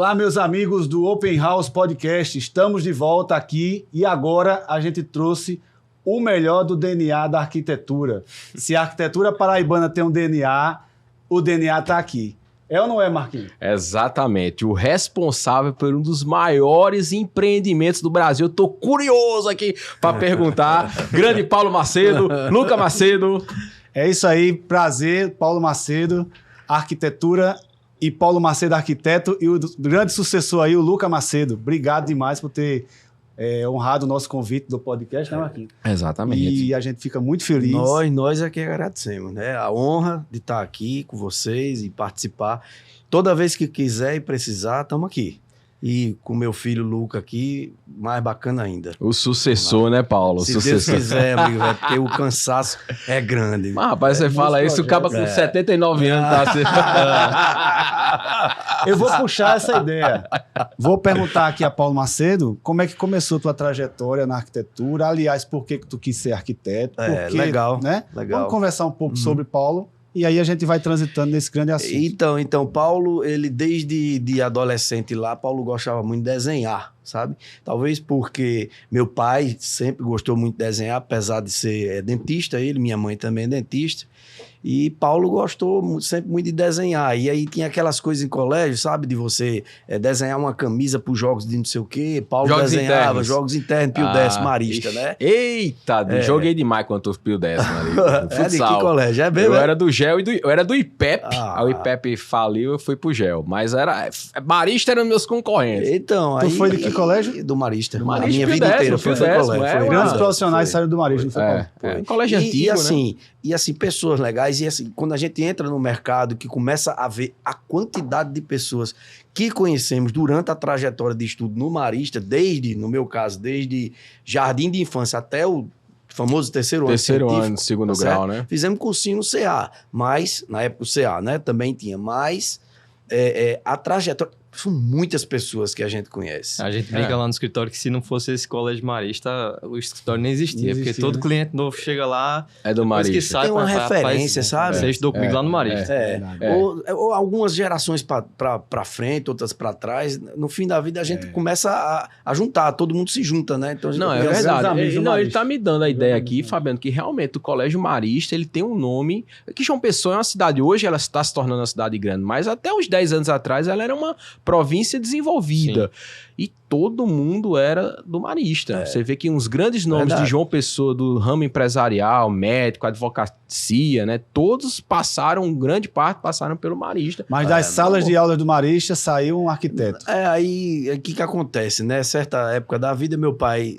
Olá, meus amigos do Open House Podcast. Estamos de volta aqui e agora a gente trouxe o melhor do DNA da arquitetura. Se a arquitetura paraibana tem um DNA, o DNA está aqui. É ou não é, Marquinhos? Exatamente. O responsável por um dos maiores empreendimentos do Brasil. Eu tô curioso aqui para perguntar. Grande Paulo Macedo, Luca Macedo. É isso aí. Prazer, Paulo Macedo, arquitetura e Paulo Macedo, arquiteto, e o grande sucessor aí, o Luca Macedo. Obrigado demais por ter honrado o nosso convite do podcast, né, Marquinhos? Exatamente. E a gente fica muito feliz. Nós aqui agradecemos, né? A honra de estar aqui com vocês e participar. Toda vez que quiser e precisar, estamos aqui. E com meu filho Luca aqui, mais bacana ainda. O sucessor, né, Paulo? Se Deus quiser, amigo, porque o cansaço é grande. Mas, rapaz, você fala isso, acaba com 79 anos. Tá? Eu vou puxar essa ideia. Vou perguntar aqui a Paulo Macedo, como é que começou a tua trajetória na arquitetura? Aliás, por que tu quis ser arquiteto? Legal, né? legal. Vamos conversar um pouco sobre Paulo. E aí a gente vai transitando nesse grande assunto. Então, Paulo, ele desde de adolescente lá, Paulo gostava muito de desenhar, sabe? Talvez porque meu pai sempre gostou muito de desenhar, apesar de ser dentista, minha mãe também é dentista. E Paulo gostou sempre muito de desenhar. E aí tinha aquelas coisas em colégio, sabe? De você desenhar uma camisa para os jogos de não sei o quê. Paulo jogos desenhava internos. Jogos internos, Pio Décimo, Marista, né? Eita, joguei demais quanto o Pio Décimo ali. É de que colégio? É mesmo? Eu era do GEL e eu era do IPEP. Ah. O IPEP faliu, eu fui pro GEL. Mas Marista eram meus concorrentes. Então, Tu foi de que colégio? Do Marista. Do Marista, A minha Pio vida inteira Décimo, foi Pio colégio. Décimo, Foi Grandes nada. profissionais saíram do Marista, não foi, Paulo? Um colégio antigo, né? E assim, pessoas legais. E assim, quando a gente entra no mercado, que começa a ver a quantidade de pessoas que conhecemos durante a trajetória de estudo no Marista, no meu caso, desde jardim de infância até o famoso terceiro ano, segundo grau, né? Fizemos cursinho no CA, mas, na época o CA, né, também tinha, mas a trajetória... São muitas pessoas que a gente conhece. A gente brinca lá no escritório que se não fosse esse colégio Marista, o escritório não existia. Porque todo cliente novo chega lá... É do Marista. Que sai, tem uma referência, sabe? Você estudou comigo lá no Marista. Ou algumas gerações para frente, outras para trás. No fim da vida, a gente começa a juntar. Todo mundo se junta, né? Então, Não, é verdade. Ele tá me dando a ideia aqui, Fabiano, que realmente o Colégio Marista, ele tem um nome... Que João Pessoa é uma cidade... Hoje ela está se tornando uma cidade grande, mas até uns 10 anos atrás ela era uma província desenvolvida. Sim. E todo mundo era do Marista. Você vê que uns grandes nomes de João Pessoa, do ramo empresarial, médico, advocacia, né? Todos grande parte passaram pelo Marista. Mas das salas de aula do Marista saiu um arquiteto. Aí o que acontece, né? Certa época da vida, meu pai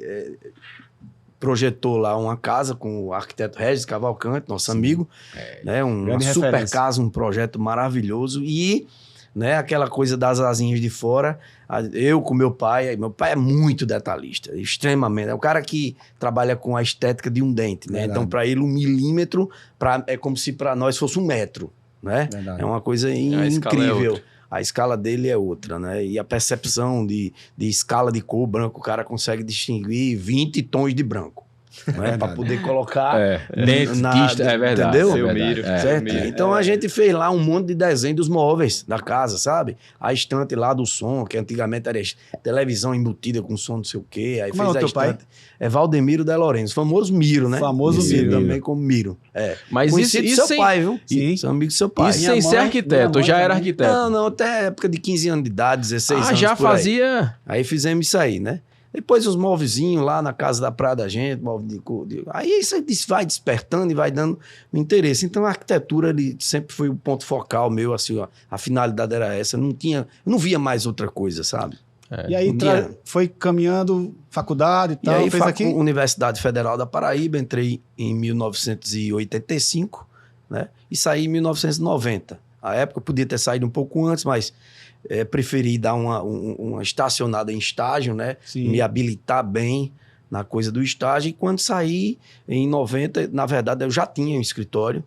projetou lá uma casa com o arquiteto Regis Cavalcante, nosso amigo, né? Uma super casa, um projeto maravilhoso. E... né, aquela coisa das asinhas de fora, eu com meu pai é muito detalhista, extremamente, é o cara que trabalha com a estética de um dente, né? Então para ele 1 milímetro é como se para nós fosse 1 metro, né? Verdade. É uma coisa incrível. A escala dele é outra, né? E a percepção de escala de cor branco, o cara consegue distinguir 20 tons de branco. Né, para poder colocar dentista, é verdade. Entendeu? Seu Miro, certo? Então a gente fez lá um monte de desenho dos móveis da casa, sabe? A estante lá do som, que antigamente era televisão embutida com som não sei o quê. Aí como fez é o teu estante. pai? É Valdemiro de Lourenço, famoso Miro, né? Famoso Miro. Miro. Também como Miro. Mas conhecido isso seu pai, viu? Sim. Seu amigo do seu pai. Isso sem ser arquiteto, já era arquiteto. Não, até época de 15 anos de idade, 16 anos já por aí. fazia... Aí fizemos isso aí, né? Depois os móvelzinhos lá na casa da praia da gente, móvel de... Aí isso vai despertando e vai dando um interesse. Então a arquitetura ele sempre foi o ponto focal meu, assim, ó, a finalidade era essa. Eu não via mais outra coisa, sabe? E aí foi caminhando faculdade e tal, e aí, fez aqui? Universidade Federal da Paraíba, entrei em 1985, né? E saí em 1990. A época eu podia ter saído um pouco antes, mas... preferi dar uma estacionada em estágio, né? Sim. Me habilitar bem na coisa do estágio. E quando saí, em 90, na verdade, eu já tinha um escritório,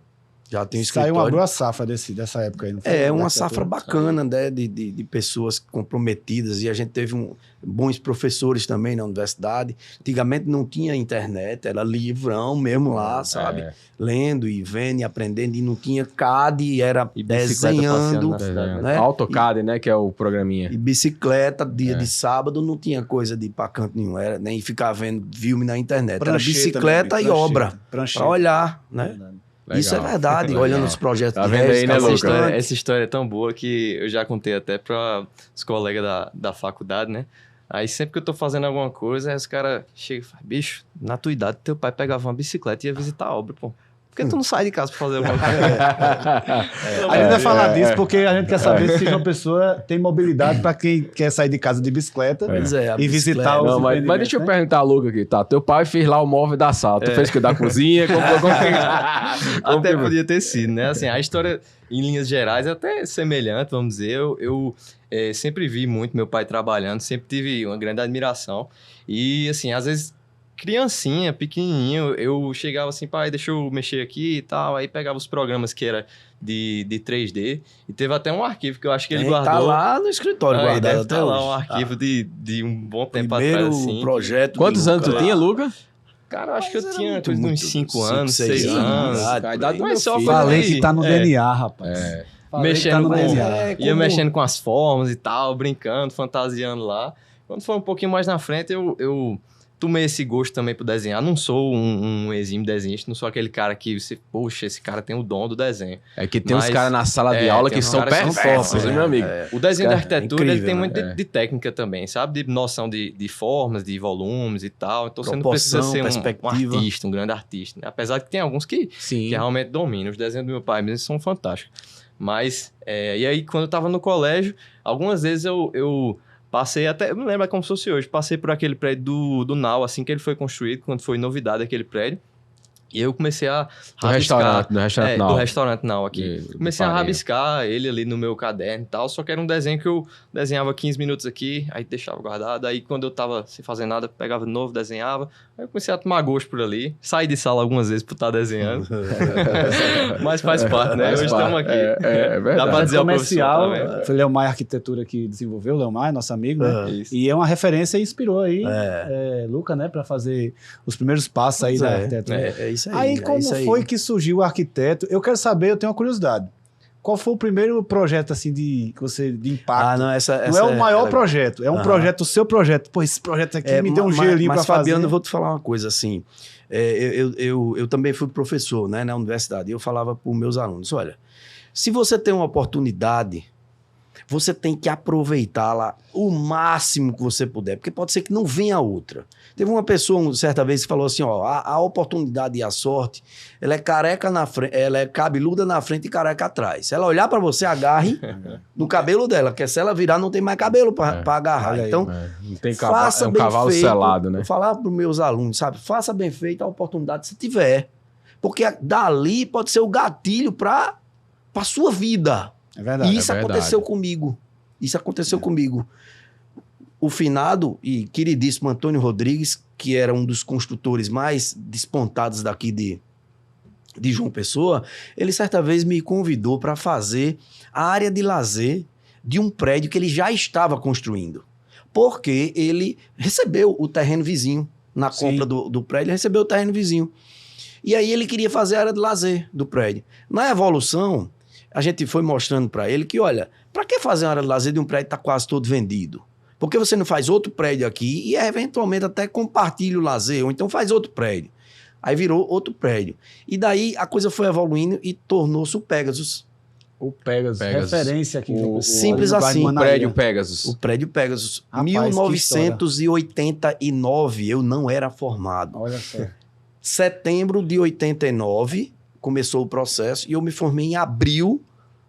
Já tem um escritório. Saiu uma boa safra dessa época aí. Não foi? É, uma safra bacana, né? De pessoas comprometidas. E a gente teve bons professores também na universidade. Antigamente não tinha internet, era livrão mesmo lá, sabe? Lendo e vendo e aprendendo. E não tinha CAD, era desenhando. Né? AutoCAD, né? Que é o programinha. E bicicleta, dia de sábado, não tinha coisa de ir pra canto nenhum. Era, nem ficar vendo filme na internet. Prancheta, era bicicleta e obra. Prancheta. Pra olhar, né? Legal. Isso é verdade, olhando os projetos tá vendo aí, né, Lucas? Essa história é tão boa que eu já contei até para os colegas da faculdade, né? Aí sempre que eu tô fazendo alguma coisa, aí os caras chegam e falam, bicho, na tua idade teu pai pegava uma bicicleta e ia visitar a obra, pô. Por que tu não sai de casa pra fazer alguma coisa? A gente vai falar disso porque a gente quer saber se uma pessoa tem mobilidade para quem quer sair de casa de bicicleta e visitar os mas deixa eu perguntar a Luca aqui, tá? Teu pai fez lá o móvel da sala, tu fez o que? Da cozinha? Até podia ter sido, né? Assim, a história, em linhas gerais, é até semelhante, vamos dizer. Eu sempre vi muito meu pai trabalhando, sempre tive uma grande admiração. E, assim, às vezes... criancinha, pequenininho, eu chegava assim, pai, deixa eu mexer aqui e tal, aí pegava os programas que era de 3D, e teve até um arquivo que eu acho que ele guardou. Tá lá no escritório guardado até lá um arquivo de um bom tempo primeiro atrás, assim. Projeto. Quantos anos tu tinha, Luca? Cara, eu acho que eu tinha coisa de uns 5 anos, 6 anos. A idade do meu Mas filho. Falei que tá no DNA, rapaz. Mexendo DNA. Ia mexendo com as formas e tal, brincando, fantasiando lá. Quando foi um pouquinho mais na frente, eu tomei esse gosto também por desenhar. Não sou um exímio desenhista, não sou aquele cara que você, poxa, esse cara tem o dom do desenho. É que tem uns caras na sala de aula que são perfeitos, meu amigo. O desenho da arquitetura, incrível, ele tem muito de técnica também, sabe? De noção de formas, de volumes e tal. Então você não precisa ser um artista, um grande artista. Né? Apesar que tem alguns que realmente dominam. Os desenhos do meu pai mesmo são fantásticos. Mas, e aí quando eu tava no colégio, algumas vezes eu passei até, eu me lembro como se fosse hoje, passei por aquele prédio do Nau, assim que ele foi construído, quando foi novidade aquele prédio. E eu comecei a rabiscar... Do restaurante Nau. Do restaurante Nau aqui. Comecei a rabiscar ele ali no meu caderno e tal, só que era um desenho que eu desenhava 15 minutos aqui, aí deixava guardado, aí quando eu tava sem fazer nada, pegava de novo, desenhava, aí eu comecei a tomar gosto por ali, saí de sala algumas vezes por estar desenhando, mas faz parte, né? Hoje estamos aqui. É verdade. Dá pra dizer comercial, foi Leomar Arquitetura que desenvolveu, Leomar, nosso amigo, né? E é uma referência e inspirou aí Luca, né, para fazer os primeiros passos aí da arquitetura. Isso aí. Aí como foi que surgiu o arquiteto? Eu quero saber, eu tenho uma curiosidade. Qual foi o primeiro projeto assim de impacto? Não é o maior projeto, é um projeto, o seu projeto. Pô, esse projeto aqui me deu um gelinho para fazer. Mas Fabiano, eu vou te falar uma coisa assim. Eu também fui professor, né, na universidade. E eu falava para os meus alunos, olha, se você tem uma oportunidade, você tem que aproveitá-la o máximo que você puder, porque pode ser que não venha outra. Teve uma pessoa, certa vez, que falou assim, ó, a oportunidade e a sorte, ela é careca na frente, ela é cabeluda na frente e careca atrás. Se ela olhar para você, agarre no cabelo dela, porque se ela virar, não tem mais cabelo para agarrar. Aí, então, não tem faça bem cavalo feito, selado, né? Eu falava para os meus alunos, sabe, faça bem feita a oportunidade se tiver, porque dali pode ser o gatilho para a sua vida. É verdade. E isso aconteceu comigo. Isso aconteceu comigo. O finado e queridíssimo Antônio Rodrigues, que era um dos construtores mais despontados daqui de João Pessoa, ele certa vez me convidou para fazer a área de lazer de um prédio que ele já estava construindo. Porque ele recebeu o terreno vizinho. Na compra do prédio, ele recebeu o terreno vizinho. E aí ele queria fazer a área de lazer do prédio. Na evolução, a gente foi mostrando para ele que, olha, para que fazer uma área de lazer de um prédio que está quase todo vendido? Por que você não faz outro prédio aqui e eventualmente até compartilha o lazer, ou então faz outro prédio? Aí virou outro prédio. E daí a coisa foi evoluindo e tornou-se o Pegasus. O Pegasus. Referência aqui. Simples assim. O prédio Pegasus. O prédio Pegasus. Rapaz, 1989, eu não era formado. Olha só. Setembro de 89, começou o processo e eu me formei em abril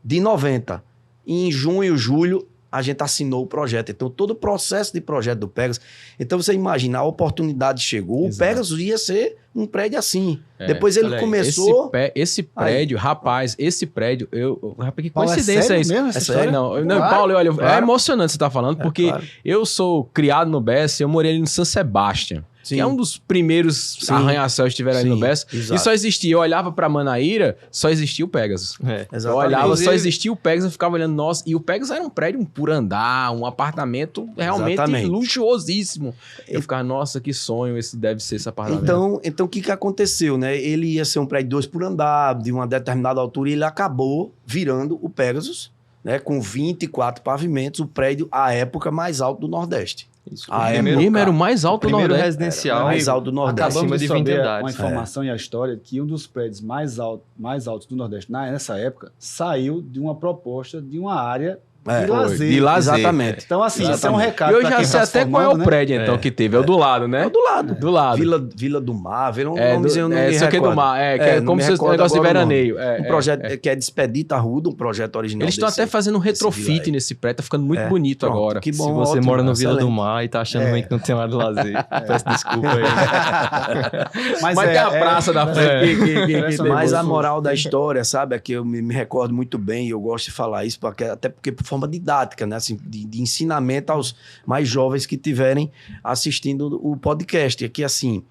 de 90. E em junho, julho, a gente assinou o projeto. Então, todo o processo de projeto do Pegasus... Então, você imagina, a oportunidade chegou, Exato. O Pegasus ia ser um prédio assim. Depois ele começou... Esse prédio, rapaz, esse prédio... Rapaz, que coincidência é isso? Mesmo essa história? Não, Paulo, olha, é emocionante você estar falando, porque eu sou criado no BS, eu morei ali no São Sebastião. Sim. Que é um dos primeiros arranha-céus que tiveram ali no Bessa. E só existia, eu olhava pra Manaíra, só existia o Pegasus. Eu olhava, só existia o Pegasus, eu ficava olhando, nossa, e o Pegasus era um prédio por andar, um apartamento realmente luxuosíssimo. Eu ficava, nossa, que sonho esse deve ser esse apartamento. Então o que aconteceu, né? Ele ia ser um prédio 2 por andar, de uma determinada altura, e ele acabou virando o Pegasus, né? Com 24 pavimentos, o prédio, à época, mais alto do Nordeste. Isso. Era o mais alto do Nordeste. Residencial. Mais alto do Nordeste. Acabamos de saber uma informação e a história que um dos prédios mais altos do Nordeste, nessa época, saiu de uma proposta de uma área de lazer. Exatamente. Então, assim, esse é um recado. Eu já sei até qual é o prédio, então, que teve. É o do lado, né? É o do lado. Do lado. Vila do Mar, Vila nomezinho, não me recordo. Do Mar, que é como se fosse um negócio de veraneio. Um projeto que é de Expedita Arruda, um projeto original. Eles estão até fazendo um retrofit nesse prédio, tá ficando muito bonito agora. Que bom. Se você mora no Vila do Mar e tá achando ruim que não tem área de lazer, peço desculpa aí. Mas tem a praça da frente. Mas a moral da história, sabe, é que eu me recordo muito bem, e eu gosto de falar isso, até porque por forma didática, né? Assim, de ensinamento aos mais jovens que estiverem assistindo o podcast. É que, assim,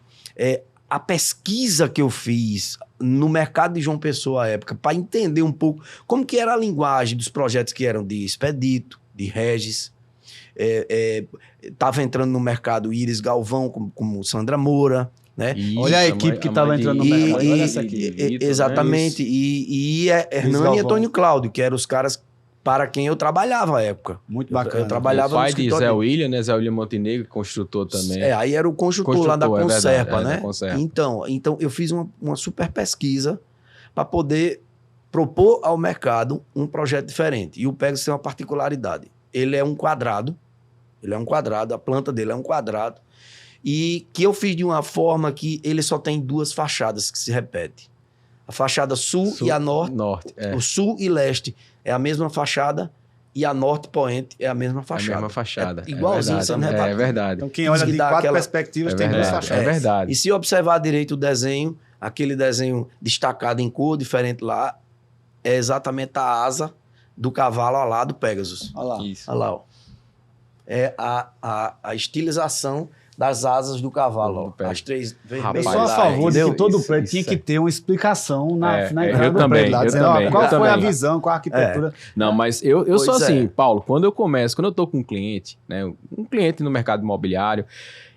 a pesquisa que eu fiz no mercado de João Pessoa à época, para entender um pouco como que era a linguagem dos projetos que eram de Expedito, de Regis, estava entrando no mercado Iris Galvão, como Sandra Moura, né? Olha a equipe que estava entrando no mercado. Olha essa aqui. Exatamente. Né? E Hernani e Antônio Cláudio, que eram os caras para quem eu trabalhava à época. Muito bacana. Eu trabalhava o pai de Zé William, né? Zé William Montenegro, construtor também. Aí era o construtor lá da Conserpa, né? Da Conserpa. Então, eu fiz uma super pesquisa para poder propor ao mercado um projeto diferente. E o Pegasus tem uma particularidade. Ele é um quadrado, a planta dele é um quadrado, e que eu fiz de uma forma que ele só tem 2 fachadas que se repetem. A fachada sul e a norte. O sul e leste é a mesma fachada e a norte poente é a mesma fachada. A mesma fachada. Igualzinho, você não repara. É verdade. Então quem olha de 4 perspectivas tem 2 fachadas. É verdade. E se observar direito o desenho, aquele desenho destacado em cor diferente lá, é exatamente a asa do cavalo lá do Pegasus. Olha lá. Isso. Olha lá, ó. É a estilização das asas do cavalo. As 3 vermelhas. Eu sou a favor de que todo prédio tinha que ter uma explicação na entrada do prédio lá, dizendo qual foi a visão, qual a arquitetura. Não, mas eu sou assim, Paulo, quando eu tô com um cliente, né, um cliente no mercado imobiliário,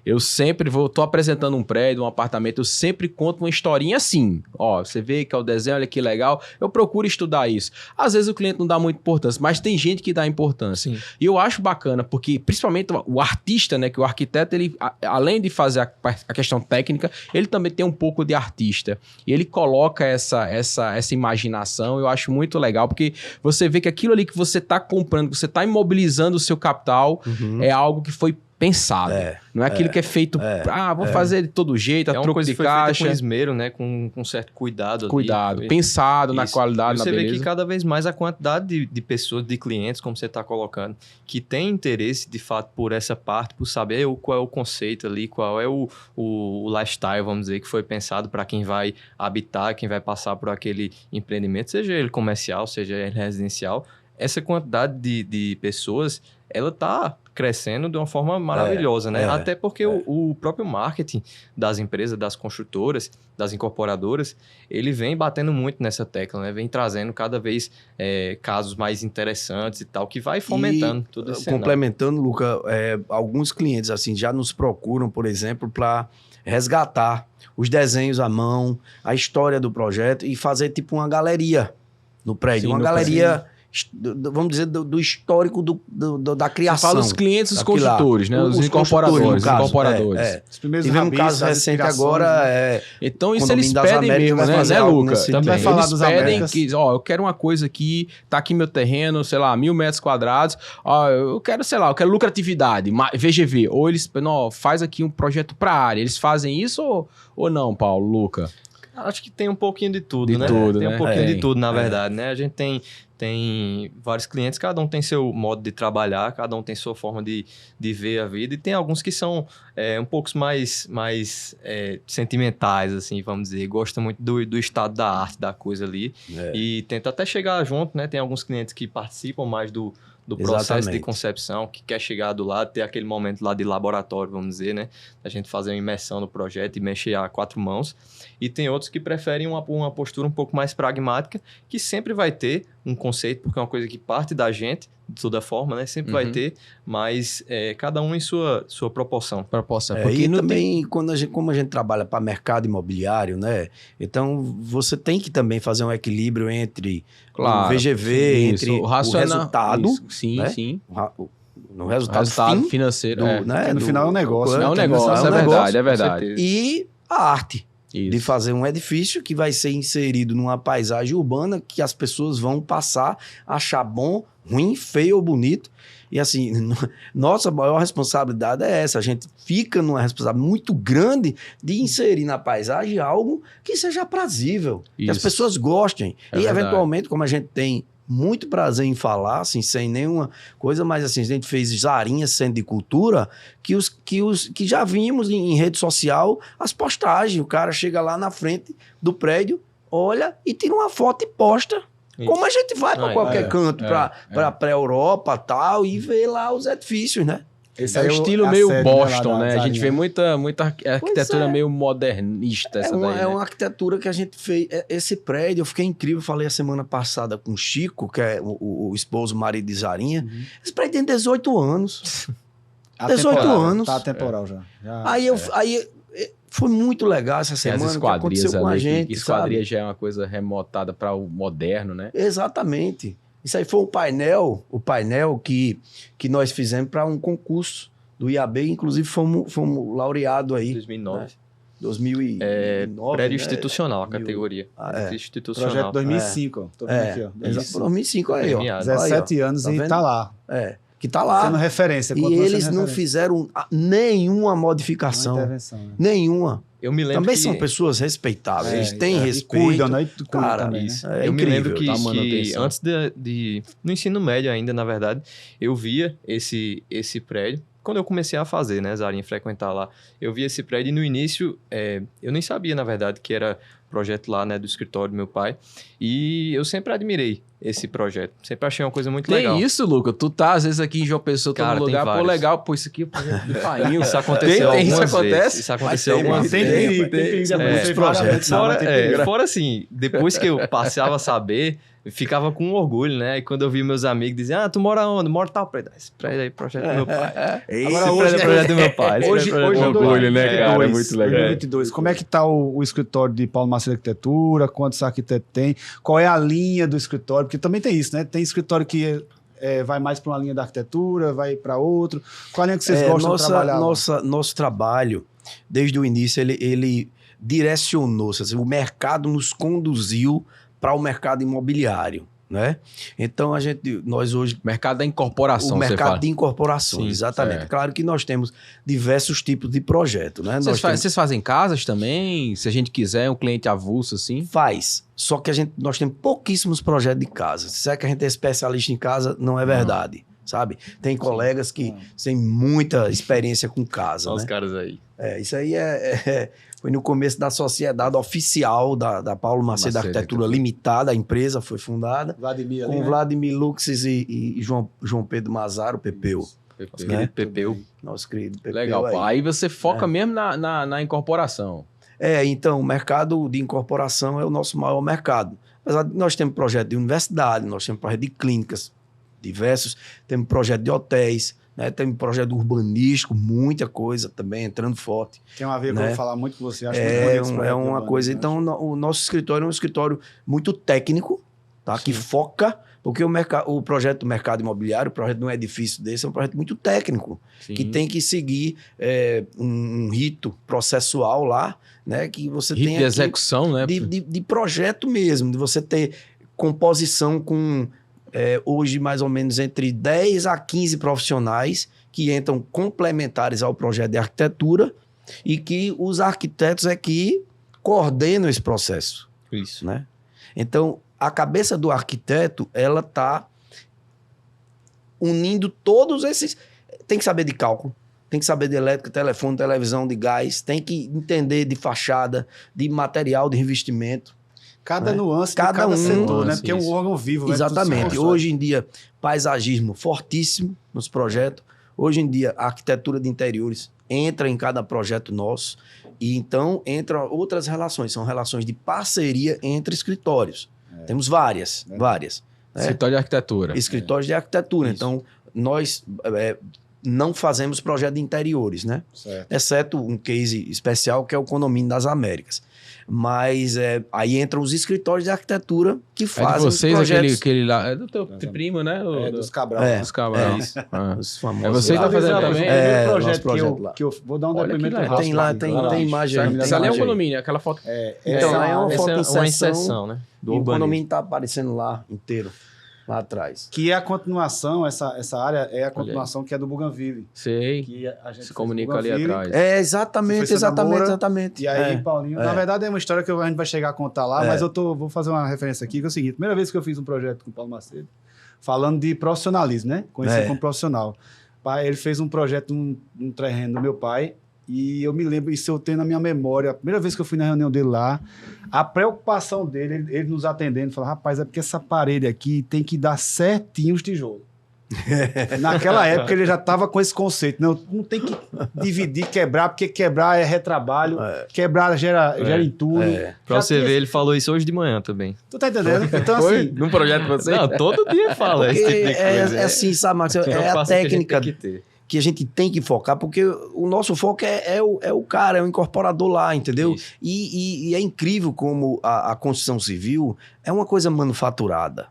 eu sempre tô apresentando um prédio, um apartamento, eu sempre conto uma historinha assim. Ó, você vê que é o desenho, olha que legal. Eu procuro estudar isso. Às vezes o cliente não dá muita importância, mas tem gente que dá importância. Sim. E eu acho bacana, porque principalmente o artista, né, que o arquiteto, ele, além de fazer a questão técnica, ele também tem um pouco de artista. E ele coloca essa imaginação, eu acho muito legal, porque você vê que aquilo ali que você está comprando, que você está imobilizando o seu capital, é algo que foi pensado. Não é aquilo que é feito... vou fazer de todo jeito, a troco de caixa. Com esmero, né? Com certo cuidado. Cuidado. Pensado na qualidade, na beleza. Você vê que cada vez mais a quantidade de pessoas, de clientes, como você está colocando, que tem interesse, de fato, por essa parte, por saber qual é o conceito ali, qual é o lifestyle, vamos dizer, que foi pensado para quem vai habitar, quem vai passar por aquele empreendimento, seja ele comercial, seja ele residencial. Essa quantidade de pessoas, ela está crescendo de uma forma maravilhosa, né? Até porque o próprio marketing das empresas, das construtoras, das incorporadoras, ele vem batendo muito nessa tecla, né? Vem trazendo cada vez casos mais interessantes e tal, que vai fomentando tudo isso. Complementando, Luca, alguns clientes assim já nos procuram, por exemplo, para resgatar os desenhos à mão, a história do projeto e fazer tipo uma galeria no prédio. Uma galeria... vamos dizer, do histórico da criação. Você fala os clientes, os construtores, né? Os incorporadores. Os primeiros tivemos um caso recente agora. Então, isso eles pedem mesmo, né, Luca? Também vai falar dos pedem que, eu quero uma coisa aqui, tá aqui meu terreno, sei lá, 1.000 metros quadrados, eu quero, sei lá, eu quero lucratividade, VGV. Ou eles, faz aqui um projeto para a área. Eles fazem isso ou não, Paulo, Luca? Acho que tem um pouquinho de tudo, né? Tem um pouquinho de tudo, na verdade, né? A gente tem vários clientes, cada um tem seu modo de trabalhar, cada um tem sua forma de ver a vida, e tem alguns que são um pouco mais sentimentais, assim, vamos dizer, gostam muito do estado da arte da coisa ali, e tenta até chegar junto, né? Tem alguns clientes que participam mais do do processo de concepção, que quer chegar do lado, ter aquele momento lá de laboratório, vamos dizer, né? A gente fazer uma imersão no projeto e mexer a 4 mãos. E tem outros que preferem uma postura um pouco mais pragmática, que sempre vai ter um conceito, porque é uma coisa que parte da gente, de toda forma, né? Sempre vai ter, mas cada um em sua proporção. Porque e também, como a gente trabalha para mercado imobiliário, né? Então, você tem que também fazer um equilíbrio entre o VGV, entre o resultado. Sim, né? sim. No resultado financeiro. Né? No final é um negócio. É um negócio, é verdade. E a arte. Isso. De fazer um edifício que vai ser inserido numa paisagem urbana que as pessoas vão passar a achar bom, ruim, feio ou bonito. E assim, nossa maior responsabilidade é essa. A gente fica numa responsabilidade muito grande de inserir na paisagem algo que seja aprazível, que as pessoas gostem. E eventualmente, como a gente tem muito prazer em falar, assim, sem nenhuma coisa, mas assim, a gente fez Zarinha Centro de Cultura, que já vimos em rede social as postagens. O cara chega lá na frente do prédio, olha e tira uma foto e posta. Isso. Como a gente vai para qualquer canto, para a Europa e tal, e vê lá os edifícios, né? Esse é o estilo meio Boston, né? A gente vê muita arquitetura meio modernista. É uma arquitetura que a gente fez. Esse prédio, eu fiquei incrível. Falei a semana passada com o Chico, que é o esposo, marido de Zarinha. Esse prédio tem 18 anos. 18 anos. Tá temporal já. Aí foi muito legal essa semana. As esquadrias que aconteceu com a gente. Esquadria já é uma coisa remotada para o moderno, né? Exatamente. Isso aí foi o painel que nós fizemos para um concurso do IAB, inclusive fomos laureado aí. 2009. Né? 2009, prédio institucional, a categoria. Institucional. Projeto 2005, tô vendo aqui, ó. 2005 aí, ó. 17 anos e tá lá. Que tá lá. Sendo referência. E eles não fizeram nenhuma modificação. Intervenção, né? Nenhuma. Eu me lembro também são pessoas respeitáveis, eles têm respeito. Cuidam, né? Cara, também, isso. Né? Eu me lembro que antes no ensino médio ainda, na verdade, eu via esse prédio. Quando eu comecei a fazer, né, Zarinha, frequentar lá, eu vi esse prédio e no início, eu nem sabia, na verdade, que era projeto lá, né, do escritório do meu pai. E eu sempre admirei esse projeto. Sempre achei uma coisa muito legal. Tem isso, Luca? Tu tá, às vezes, aqui em João Pessoa, tá no lugar, pô, legal, pô, isso aqui é o projeto do Painho. Isso aconteceu algumas vezes. Isso aconteceu algumas vezes. Tem projetos. Fora assim, depois que eu passava a saber, eu ficava com orgulho, né? E quando eu vi meus amigos diziam, tu mora onde? Mora tal prédio. Esse prédio aí, projeto do meu pai. Agora, hoje é projeto do meu pai. Hoje orgulho, né, cara? É muito legal. 2022. Como é que tá o escritório de Paulo Macedo Arquitetura? Quantos arquitetos tem? Qual é a linha do escritório? Porque também tem isso, né? Tem escritório que vai mais para uma linha da arquitetura, vai para outro. Qual a linha que vocês gostam de trabalhar? Nosso trabalho, desde o início, ele direcionou-se. Assim, o mercado nos conduziu para o mercado imobiliário, né? Então, nós hoje... Mercado da incorporação, o mercado de incorporação, exatamente. Certo. Claro que nós temos diversos tipos de projeto, né? Vocês fazem casas também? Se a gente quiser, um cliente avulso, assim? Faz. Só que nós temos pouquíssimos projetos de casa. Se é que a gente é especialista em casa, não é verdade, sabe? Tem colegas que têm muita experiência com casa, Só né? os caras aí. Isso aí foi no começo da sociedade oficial da Paulo Macedo Arquitetura Limitada, a empresa foi fundada Vladimir, com Vladimir Luxes e João Pedro Mazaro, Pepeu. Nosso querido Pepeu. Nosso querido Pepeu. Legal, aí você foca mesmo na incorporação. Então, o mercado de incorporação é o nosso maior mercado. Apesar de nós temos projeto de universidade, nós temos projeto de clínicas diversos, temos projeto de hotéis, né? Tem projeto urbanístico, muita coisa também entrando forte. Tem uma ver que eu vou falar muito com você. Acho é uma coisa. Então, o nosso escritório é um escritório muito técnico, tá? Que foca, porque o projeto do mercado imobiliário, o projeto de um edifício desse é um projeto muito técnico, que tem que seguir um rito processual lá, né? Que você tem de execução, né? De projeto mesmo, de você ter composição com... hoje mais ou menos entre 10 a 15 profissionais que entram complementares ao projeto de arquitetura e que os arquitetos é que coordenam esse processo. Isso. Né? Então, a cabeça do arquiteto, ela está unindo todos esses... Tem que saber de cálculo, tem que saber de elétrica, telefone, televisão, de gás, tem que entender de fachada, de material de revestimento, cada nuance de cada setor, né? Porque é um órgão vivo. Exatamente. Hoje em dia, paisagismo fortíssimo nos projetos. Hoje em dia, a arquitetura de interiores entra em cada projeto nosso. E então, entram outras relações. São relações de parceria entre escritórios. Temos várias. Escritório de arquitetura. Escritórios de arquitetura. Isso. Então, nós não fazemos projeto de interiores, né? Certo. Exceto um case especial, que é o Condomínio das Américas. Mas aí entram os escritórios de arquitetura que fazem de vocês, projetos. aquele lá, é do teu primo, né? Dos Cabral. Dos Cabral. Os famosos. É você que tá fazendo também? É o projeto que eu vou dar um depoimento rápido. Tem imagem. Isso ali é o condomínio, aquela foto. Então, é uma foto uma inserção, né? Do o condomínio tá aparecendo lá inteiro. Lá atrás. Que é a continuação, essa área é a continuação que é do Bougainville. Sei. Que a gente se comunica ali atrás. Exatamente. E aí, Paulinho, na verdade é uma história que a gente vai chegar a contar lá, mas vou fazer uma referência aqui, que é o seguinte, primeira vez que eu fiz um projeto com o Paulo Macedo, falando de profissionalismo, né? Conhecido como profissional. Ele fez um projeto num terreno do meu pai, e eu me lembro, isso eu tenho na minha memória, a primeira vez que eu fui na reunião dele lá, a preocupação dele, ele nos atendendo, falou, rapaz, é porque essa parede aqui tem que dar certinho os tijolos. Naquela época ele já estava com esse conceito, não tem que dividir, quebrar, porque quebrar é retrabalho, quebrar gera entulho. Pra você ver, ele falou isso hoje de manhã também. Tu tá entendendo? Então, assim... Num projeto de você? Não, todo dia fala esse tipo de coisa. É assim, sabe, Marcos? É a técnica que a gente tem que focar, porque o nosso foco é o cara, é o incorporador lá, entendeu? E é incrível como a construção civil é uma coisa manufaturada.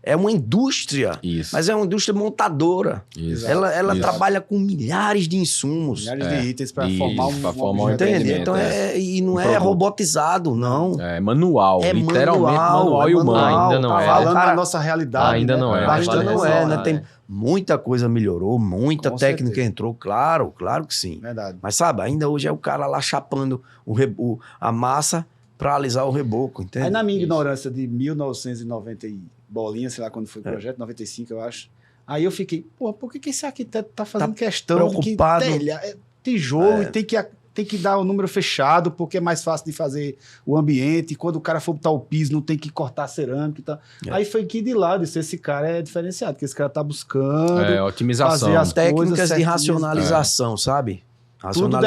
É uma indústria, mas é uma indústria montadora. Ela trabalha com milhares de insumos. Milhares de itens para formar um entende? Então e não é robotizado, não. É manual, literalmente manual e humano. Ainda não é. Falando na nossa realidade. Ainda não é. Ainda não é, né? Tem muita coisa melhorou, muita técnica entrou, claro que sim. Verdade. Mas sabe, ainda hoje é o cara lá chapando a massa para alisar o reboco, entende? Aí na minha ignorância de 1990 e bolinha, sei lá quando foi o projeto, 95 eu acho, aí eu fiquei, por que esse arquiteto tá fazendo questão preocupado. De que telha, tijolo e tem que dar o número fechado, porque é mais fácil de fazer o ambiente, e quando o cara for botar o piso, não tem que cortar a cerâmica e tal. Aí foi que de lado, esse cara é diferenciado, porque esse cara tá buscando otimização. fazer as técnicas de racionalização, sabe? Tudo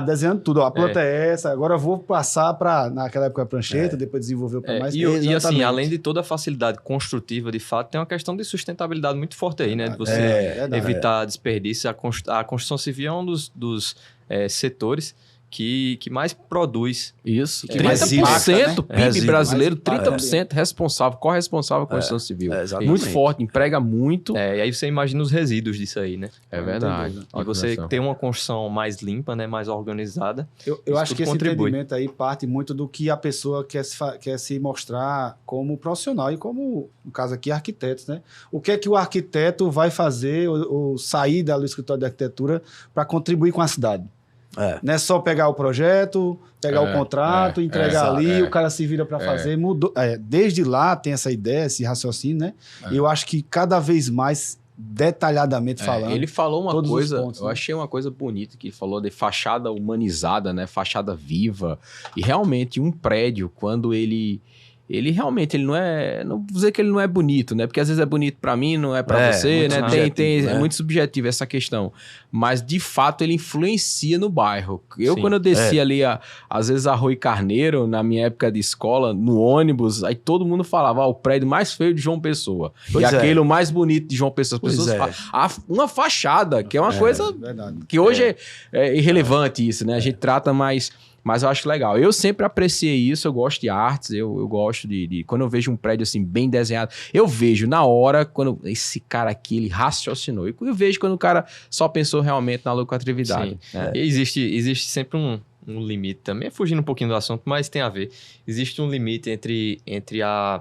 desenhando tudo. A planta é essa, agora eu vou passar para, naquela época, a prancheta, depois desenvolveu para mais. E assim, além de toda a facilidade construtiva, de fato, tem uma questão de sustentabilidade muito forte aí, né? De você evitar desperdício. A construção civil é um dos setores que mais produz. Isso. 30% do PIB brasileiro, 30% corresponsável com a construção civil. Muito forte, emprega muito. E aí você imagina os resíduos disso aí, né? É verdade. E você tem uma construção mais limpa, né? Mais organizada. Eu acho que esse entendimento aí parte muito do que a pessoa quer se mostrar como profissional e como, no caso aqui, arquitetos, né? O que é que o arquiteto vai fazer ou sair do escritório de arquitetura para contribuir com a cidade? Não é só pegar o projeto, pegar o contrato, entregar ali, o cara se vira para fazer. Mudou. Desde lá tem essa ideia, esse raciocínio, né? E eu acho que cada vez mais detalhadamente falando. Ele falou uma coisa, eu achei uma coisa bonita, que ele falou de fachada humanizada, né? Fachada viva. E realmente um prédio, quando ele realmente, ele não é... Não vou dizer que ele não é bonito, né? Porque às vezes é bonito pra mim, não é pra você, né? É muito subjetivo essa questão. Mas, de fato, ele influencia no bairro. Quando eu desci ali, às vezes, a Rui Carneiro, na minha época de escola, no ônibus, aí todo mundo falava, o prédio mais feio de João Pessoa. Aquele o mais bonito de João Pessoa. As pessoas falam, uma fachada, que é uma coisa que hoje é irrelevante isso, né? A gente trata mais... Mas eu acho legal. Eu sempre apreciei isso, eu gosto de artes, eu gosto de... Quando eu vejo um prédio assim, bem desenhado, eu vejo na hora, quando esse cara aqui, ele raciocinou. E eu vejo quando o cara só pensou realmente na lucratividade. E existe sempre um limite também, fugindo um pouquinho do assunto, mas tem a ver. Existe um limite entre a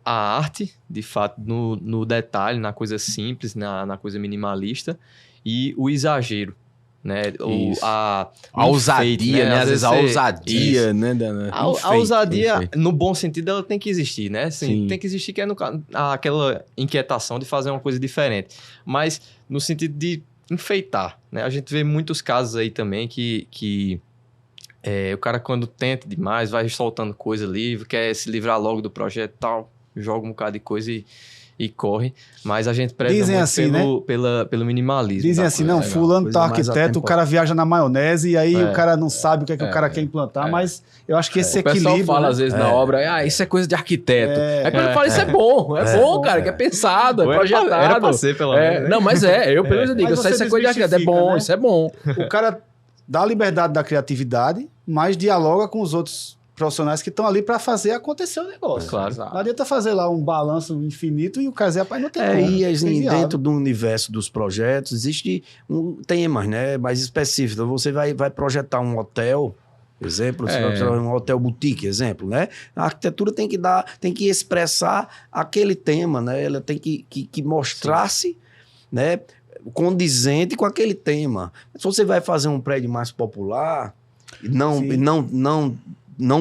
arte, de fato, no detalhe, na coisa simples, na coisa minimalista, e o exagero. Né? A ousadia, né? Às vezes a ousadia, né? A ousadia, no bom sentido, ela tem que existir, né? Sim. Tem que existir, que é aquela inquietação de fazer uma coisa diferente. Mas no sentido de enfeitar, né? A gente vê muitos casos aí também que o cara quando tenta demais, vai soltando coisa livre, quer se livrar logo do projeto e tal, joga um bocado de coisa e corre, mas a gente preza muito assim, pelo minimalismo. Dizem assim, não, fulano tá arquiteto, o cara viaja na maionese e aí o cara não sabe o que é que o cara quer implantar, mas eu acho que esse equilíbrio... O pessoal fala às vezes na obra, isso é coisa de arquiteto. Aí quando ele fala, isso é bom, cara, que é pensado, é projetado. Era pra ser, pelo menos. Não, mas eu pelo menos digo, isso é coisa de arquiteto, é bom, isso é bom. O cara dá a liberdade da criatividade, mas dialoga com os outros profissionais que estão ali para fazer acontecer o negócio. Claro. Não adianta fazer lá um balanço infinito e o cara rapaz, não tem como. E assim, dentro do universo dos projetos, existe temas, né, mais específicos. Você vai projetar um hotel, exemplo, você vai projetar um hotel boutique, exemplo, né? A arquitetura tem que expressar aquele tema, né? Ela tem que mostrar-se, né, condizente com aquele tema. Se você vai fazer um prédio mais popular, não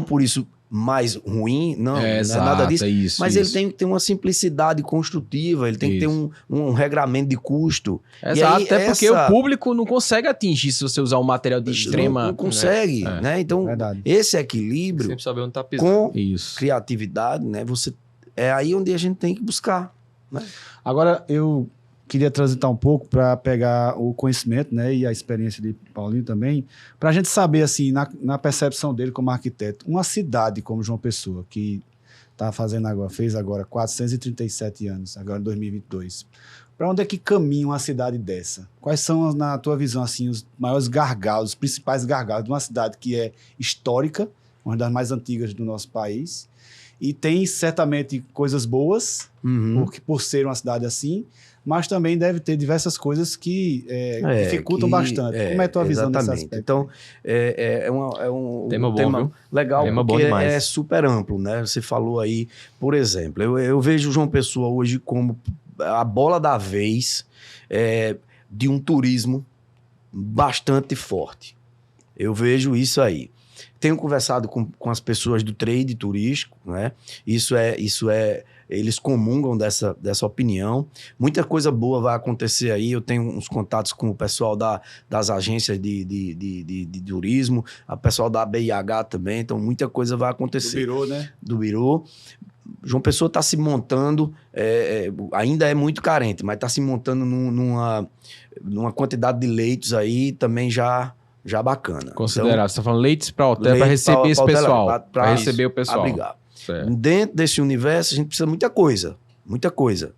por isso mais ruim, não é nada disso, mas ele tem que ter uma simplicidade construtiva, ele tem que ter um regramento de custo. Exato, até porque o público não consegue atingir se você usar um material de extrema... Não consegue, né? Então, esse equilíbrio saber onde tá pisando. Com criatividade, né? É aí onde a gente tem que buscar, né? Agora, eu queria transitar um pouco para pegar o conhecimento, né, e a experiência de Paulinho também, para a gente saber, assim, na percepção dele como arquiteto, uma cidade como João Pessoa, que fez agora 437 anos, agora em 2022, para onde é que caminha uma cidade dessa? Quais são, na tua visão, assim, os maiores gargalos, os principais gargalos de uma cidade que é histórica, uma das mais antigas do nosso país, e tem certamente coisas boas, por ser uma cidade assim, mas também deve ter diversas coisas que dificultam bastante. Como é a tua visão nesse aspecto? Então, é um tema legal, tema porque bom demais. É super amplo, né? Você falou aí, por exemplo, eu vejo João Pessoa hoje como a bola da vez de um turismo bastante forte. Eu vejo isso aí. Tenho conversado com as pessoas do trade turístico, né? Isso é eles comungam dessa opinião. Muita coisa boa vai acontecer aí. Eu tenho uns contatos com o pessoal das agências de turismo, o pessoal da BIH também. Então, muita coisa vai acontecer. Do Birô, né? Do Birô. João Pessoa está se montando, ainda é muito carente, mas está se montando numa quantidade de leitos aí também já bacana. Considerável. Então, você está falando leitos para hotel, para receber esse pessoal. Para receber o pessoal. Abrigar. Dentro desse universo, a gente precisa muita coisa,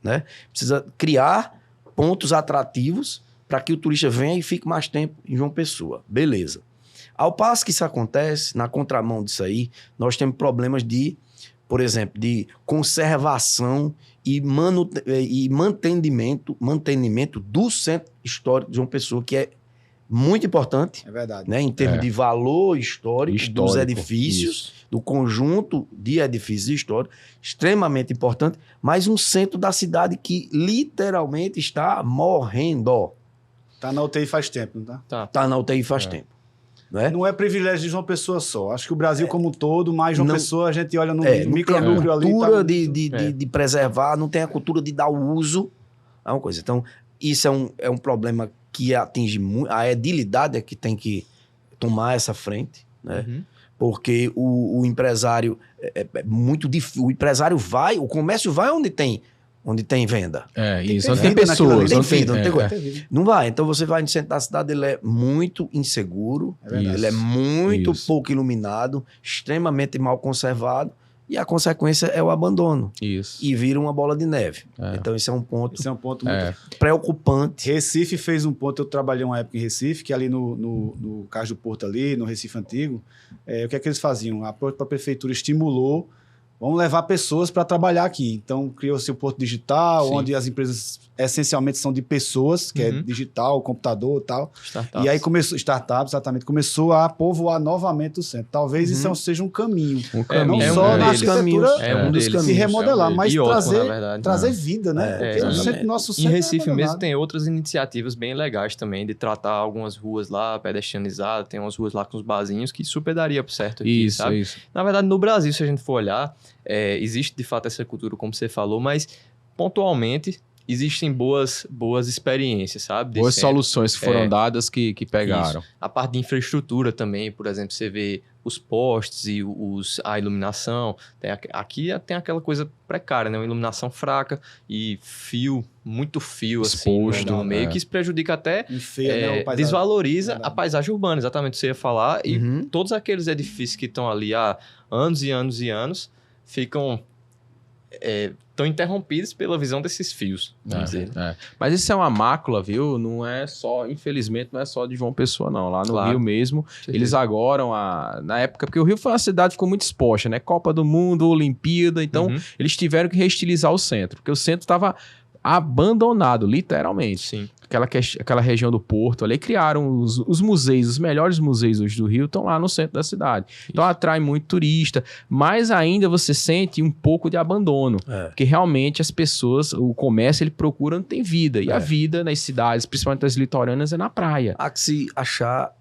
né? Precisa criar pontos atrativos para que o turista venha e fique mais tempo em João Pessoa. Beleza. Ao passo que isso acontece, na contramão disso aí, nós temos problemas por exemplo, de conservação e mantenimento do centro histórico de João Pessoa, que é muito importante. É verdade. Né, em termos de valor histórico dos edifícios, do conjunto de edifícios históricos, extremamente importante, mas um centro da cidade que literalmente está morrendo. Está na UTI faz tempo, não tá? Está na UTI faz tempo. Né? Não é privilégio de João Pessoa só. Acho que o Brasil como um todo, mais João Pessoa, a gente olha no micronúcleo ali. Não tem a cultura de preservar, não tem a cultura de dar o uso. É uma coisa. Então, isso é um problema que atinge muito. A edilidade é que tem que tomar essa frente, né? Porque o empresário é muito difícil. O empresário o comércio vai onde tem venda. Isso. Onde tem pessoas. Não vai. Então você vai no centro da cidade, ele é muito inseguro, ele é muito pouco iluminado, extremamente mal conservado, e a consequência é o abandono. Isso. E vira uma bola de neve. Então esse é um ponto muito preocupante. Recife fez um ponto, eu trabalhei uma época em Recife, que ali no Cais do Porto ali, no Recife Antigo, o que é que eles faziam? A própria prefeitura estimulou, vamos levar pessoas para trabalhar aqui. Então, criou-se o Porto Digital, onde as empresas essencialmente são de pessoas, que é digital, computador e tal. Startups. E aí começou a povoar novamente o centro. Talvez isso seja um caminho. Não só na arquitetura se remodelar, mas trazer vida, né? Porque nosso centro em Recife mesmo tem outras iniciativas bem legais também, de tratar algumas ruas lá pedestrianizadas, tem umas ruas lá com os barzinhos que super daria certo aqui, sabe? Na verdade, no Brasil, se a gente for olhar, existe de fato essa cultura, como você falou, mas pontualmente existem boas experiências, sabe? Boas soluções que foram dadas que pegaram. Isso. A parte de infraestrutura também, por exemplo, você vê os postes e a iluminação. Aqui tem aquela coisa precária, né? Uma iluminação fraca e muito fio exposto assim, no meio, que isso prejudica até, desvaloriza a paisagem urbana, exatamente o que você ia falar. E todos aqueles edifícios que estão ali há anos e anos e anos ficam... estão interrompidos pela visão desses fios. Mas isso é uma mácula, viu? Não é só, infelizmente, não é só de João Pessoa, não. Lá no Rio mesmo, eles agora, na época, porque o Rio foi uma cidade que ficou muito exposta, né? Copa do Mundo, Olimpíada, então eles tiveram que reestilizar o centro, porque o centro estava abandonado, literalmente. Sim. Aquela região do Porto, ali criaram os museus, os melhores museus hoje do Rio estão lá no centro da cidade. Então atrai muito turista, mas ainda você sente um pouco de abandono, porque realmente as pessoas, o comércio, ele procura onde tem vida, e a vida nas cidades, principalmente as litorâneas, é na praia. Há que se achar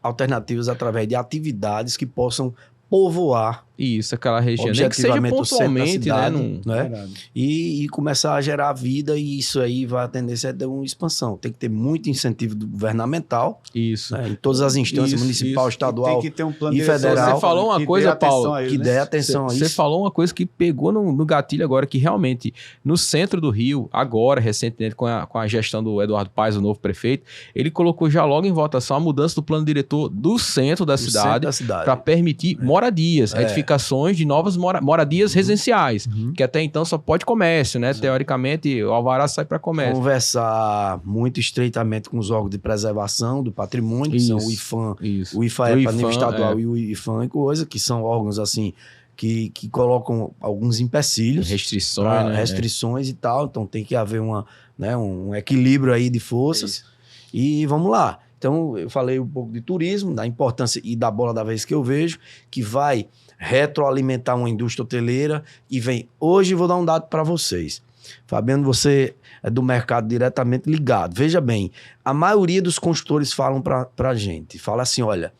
alternativas através de atividades que possam povoar isso, aquela região, nem que seja pontualmente, né? E começar a gerar vida, e isso aí vai a tendência a ter uma expansão. Tem que ter muito incentivo governamental. Isso. Né? Em todas as instâncias, municipal, estadual tem que ter um plano e federal. Você falou uma coisa, Paulo, que dê atenção a isso. Você falou uma coisa que pegou no gatilho agora, que realmente, no centro do Rio, agora, recentemente, com a gestão do Eduardo Paes, o novo prefeito, ele colocou já logo em votação a mudança do plano diretor do centro da cidade para permitir moradias, edificações de novas moradias residenciais, que até então só pode comércio, né? Teoricamente, o alvará sai para comércio. Conversar muito estreitamente com os órgãos de preservação do patrimônio, que são o IFAM, o IFAM é para nível estadual, e o IFAM e coisa, que são órgãos assim que colocam alguns empecilhos, restrições e tal, então tem que haver um equilíbrio aí de forças. E vamos lá. Então, eu falei um pouco de turismo, da importância e da bola da vez que eu vejo, que vai retroalimentar uma indústria hoteleira e vem... Hoje vou dar um dado para vocês. Fabiano, você é do mercado diretamente ligado. Veja bem, a maioria dos consultores falam para a gente, fala assim, olha,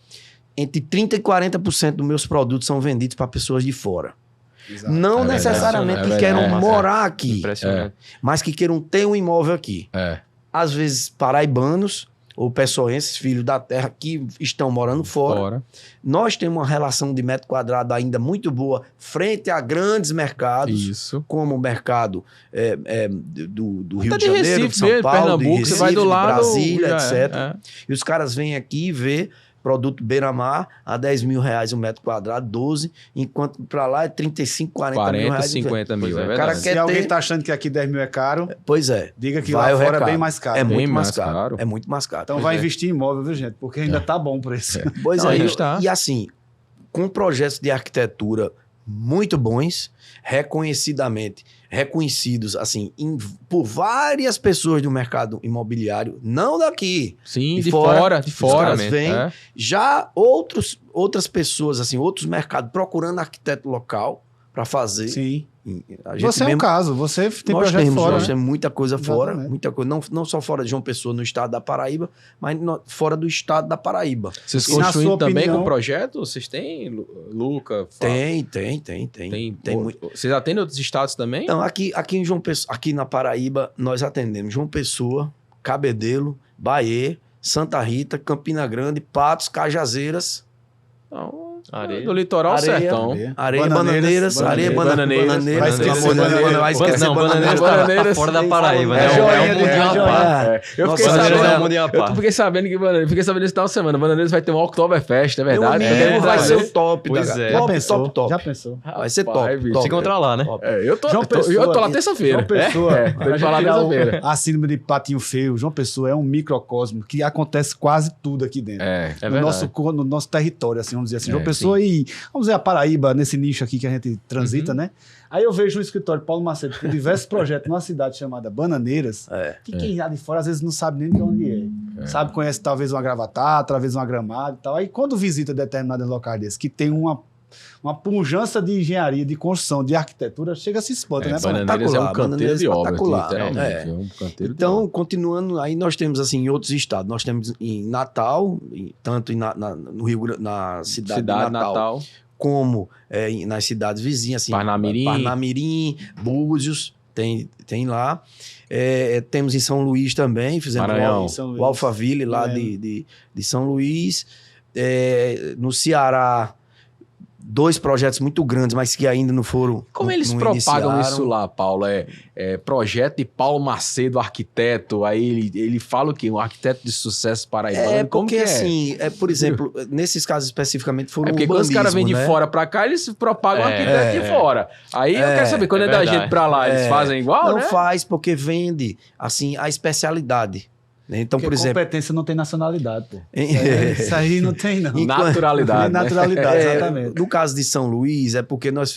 entre 30% e 40% dos meus produtos são vendidos para pessoas de fora. Exato. Não necessariamente que queiram morar aqui, mas que queiram ter um imóvel aqui. Às vezes, paraibanos ou pessoenses, filhos da terra, que estão morando fora. Nós temos uma relação de metro quadrado ainda muito boa frente a grandes mercados, como o mercado do Rio de Janeiro, de São Paulo, Pernambuco, de Recife, você vai do lado, de Brasília, etc. E os caras vêm aqui ver produto beira-mar a 10 mil reais um metro quadrado, 12, enquanto para lá é 35, 40 mil reais. 50 mil, Se alguém está achando que aqui 10 mil é caro, diga que vai lá fora é bem mais caro. É muito mais caro. É muito mais caro. Então vai investir em imóvel, viu, gente? Porque ainda está bom o preço. Pois e assim, com projetos de arquitetura muito bons, reconhecidos assim, por várias pessoas do mercado imobiliário, não daqui. Sim, de fora. Os caras vêm, já outras pessoas, assim, outros mercados procurando arquiteto local para fazer. Sim. Você é um caso, você tem projeto fora. Nós temos muita coisa fora, muita coisa, não só fora de João Pessoa, no estado da Paraíba, mas fora do estado da Paraíba. Vocês construem também com projeto? Vocês têm, Luca? Tem muito. Vocês atendem outros estados também? Não, aqui em João Pessoa, aqui na Paraíba, nós atendemos João Pessoa, Cabedelo, Bahia, Santa Rita, Campina Grande, Patos, Cajazeiras. Areia. Do litoral ao sertão. Areia, Bananeiras. Areia, Bananeiras. Vai esquecer Bananeiras fora da Paraíba, né? É um mundinho à parte. Eu fiquei sabendo que Bananeiras, esse final de semana, Bananeiras vai ter um Oktoberfest, é verdade? Vai ser o top. Top. Já pensou? Vai ser top. Se encontrar lá, né? Eu tô lá terça-feira. João Pessoa. Tem falar terça-feira. A síndrome de patinho feio. João Pessoa é um microcosmo que acontece quase tudo aqui dentro. No nosso território, assim, vamos dizer assim. João Pessoa e, vamos dizer, a Paraíba, nesse nicho aqui que a gente transita, né? Aí eu vejo um escritório, Paulo Macedo, com diversos projetos numa cidade chamada Bananeiras, que quem lá de fora às vezes não sabe nem de onde é. Conhece talvez uma Gravatá, talvez uma Gramado e tal. Aí quando visita determinados locais desses, que tem uma pujança de engenharia, de construção, de arquitetura, chega a se espanta, né? Bananeiras é um canteiro de obra, literalmente. Então, continuando, aí nós temos assim em outros estados, nós temos em Natal, tanto no Rio, na cidade de Natal, como nas cidades vizinhas, assim, Parnamirim, Búzios, Tem lá. Temos em São Luís também, fizemos o Alphaville lá de São Luís. No Ceará, 2 projetos muito grandes, mas que ainda não foram. Como eles propagam isso lá, Paulo? Projeto de Paulo Macedo, arquiteto. Aí ele fala o quê? Um arquiteto de sucesso paraibano. Porque assim, por exemplo, nesses casos especificamente foram porque quando os caras vêm de fora pra cá, eles propagam o arquiteto de fora. Aí eu quero saber, quando é da gente pra lá, eles fazem igual, Não faz, porque vende, assim, a especialidade. Então, por exemplo... competência não tem nacionalidade, pô. Isso aí não tem, não. Naturalidade. Naturalidade, exatamente. No caso de São Luís, é porque nós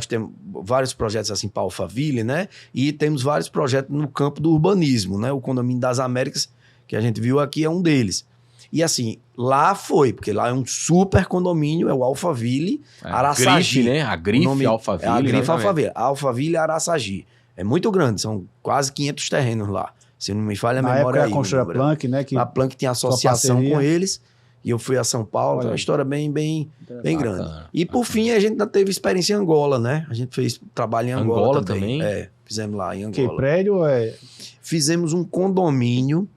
temos vários projetos assim para Alphaville, né? E temos vários projetos no campo do urbanismo, né? O Condomínio das Américas, que a gente viu aqui, é um deles. E assim, lá porque lá é um super condomínio, é o Alphaville Araçagi. A grife, né? A grife Alphaville. A grife Alphaville. Alphaville Araçagi. É muito grande, são quase 500 terrenos lá. Se não me falha a memória aí. A Planck, né? A Planck tinha associação com eles. E eu fui a São Paulo. É uma história bem grande. E por fim, a gente ainda teve experiência em Angola, né? A gente fez trabalho em Angola também. Fizemos lá em Angola. Que prédio Fizemos um condomínio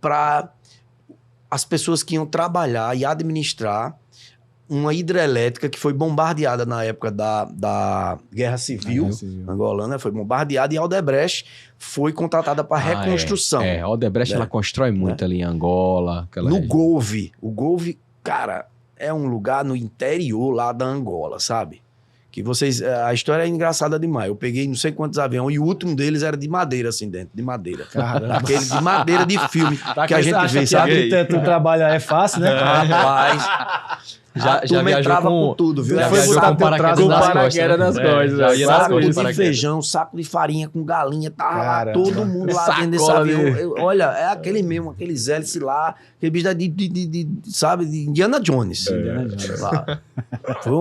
para as pessoas que iam trabalhar e administrar uma hidrelétrica que foi bombardeada na época da Guerra Civil angolana, foi bombardeada, e a Odebrecht foi contratada para reconstrução. A Odebrecht ela constrói muito ali em Angola. No Golve. O Golve, cara, é um lugar no interior lá da Angola, sabe? Que a história é engraçada demais. Eu peguei não sei quantos aviões e o último deles era de madeira, assim, dentro, de madeira. Caramba. Aquele de madeira de filme que a gente vê, sabe? Arquiteto trabalha é fácil, né? Rapaz... Já viajou com tudo, viu? Já viajou com paraquedas nas costas. Saco de feijão, saco de farinha com galinha, tava todo mundo lá dentro desse avião. Olha, é aquele mesmo, aqueles hélices lá, aquele bicho sabe, de Indiana Jones. Lá. Foi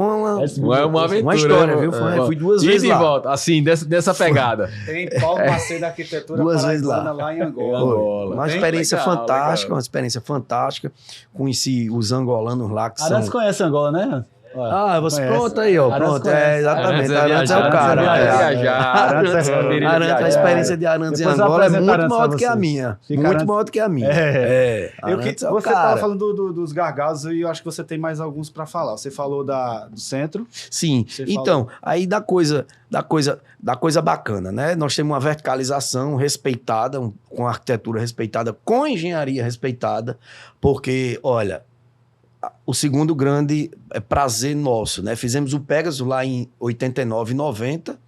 uma aventura. Uma história, viu? Fui 2 vezes lá. E de volta, assim, dessa pegada. Tem Paulo Macedo da Arquitetura 2 vezes lá em Angola. Uma experiência fantástica. Conheci os angolanos lá, que são... Conhece Angola, né? Você pronto aí, ó. Pronto, exatamente. Arantes é o cara. A experiência de Arantes em Angola é muito maior do que a minha. Muito maior do que a minha. Você estava falando dos gargalos e eu acho que você tem mais alguns para falar. Você falou do centro. Sim. Então, aí da coisa bacana, né? Nós temos uma verticalização respeitada, com arquitetura respeitada, com engenharia respeitada, porque, olha... O segundo grande prazer nosso, né? Fizemos o Pegasus lá em 89, 90.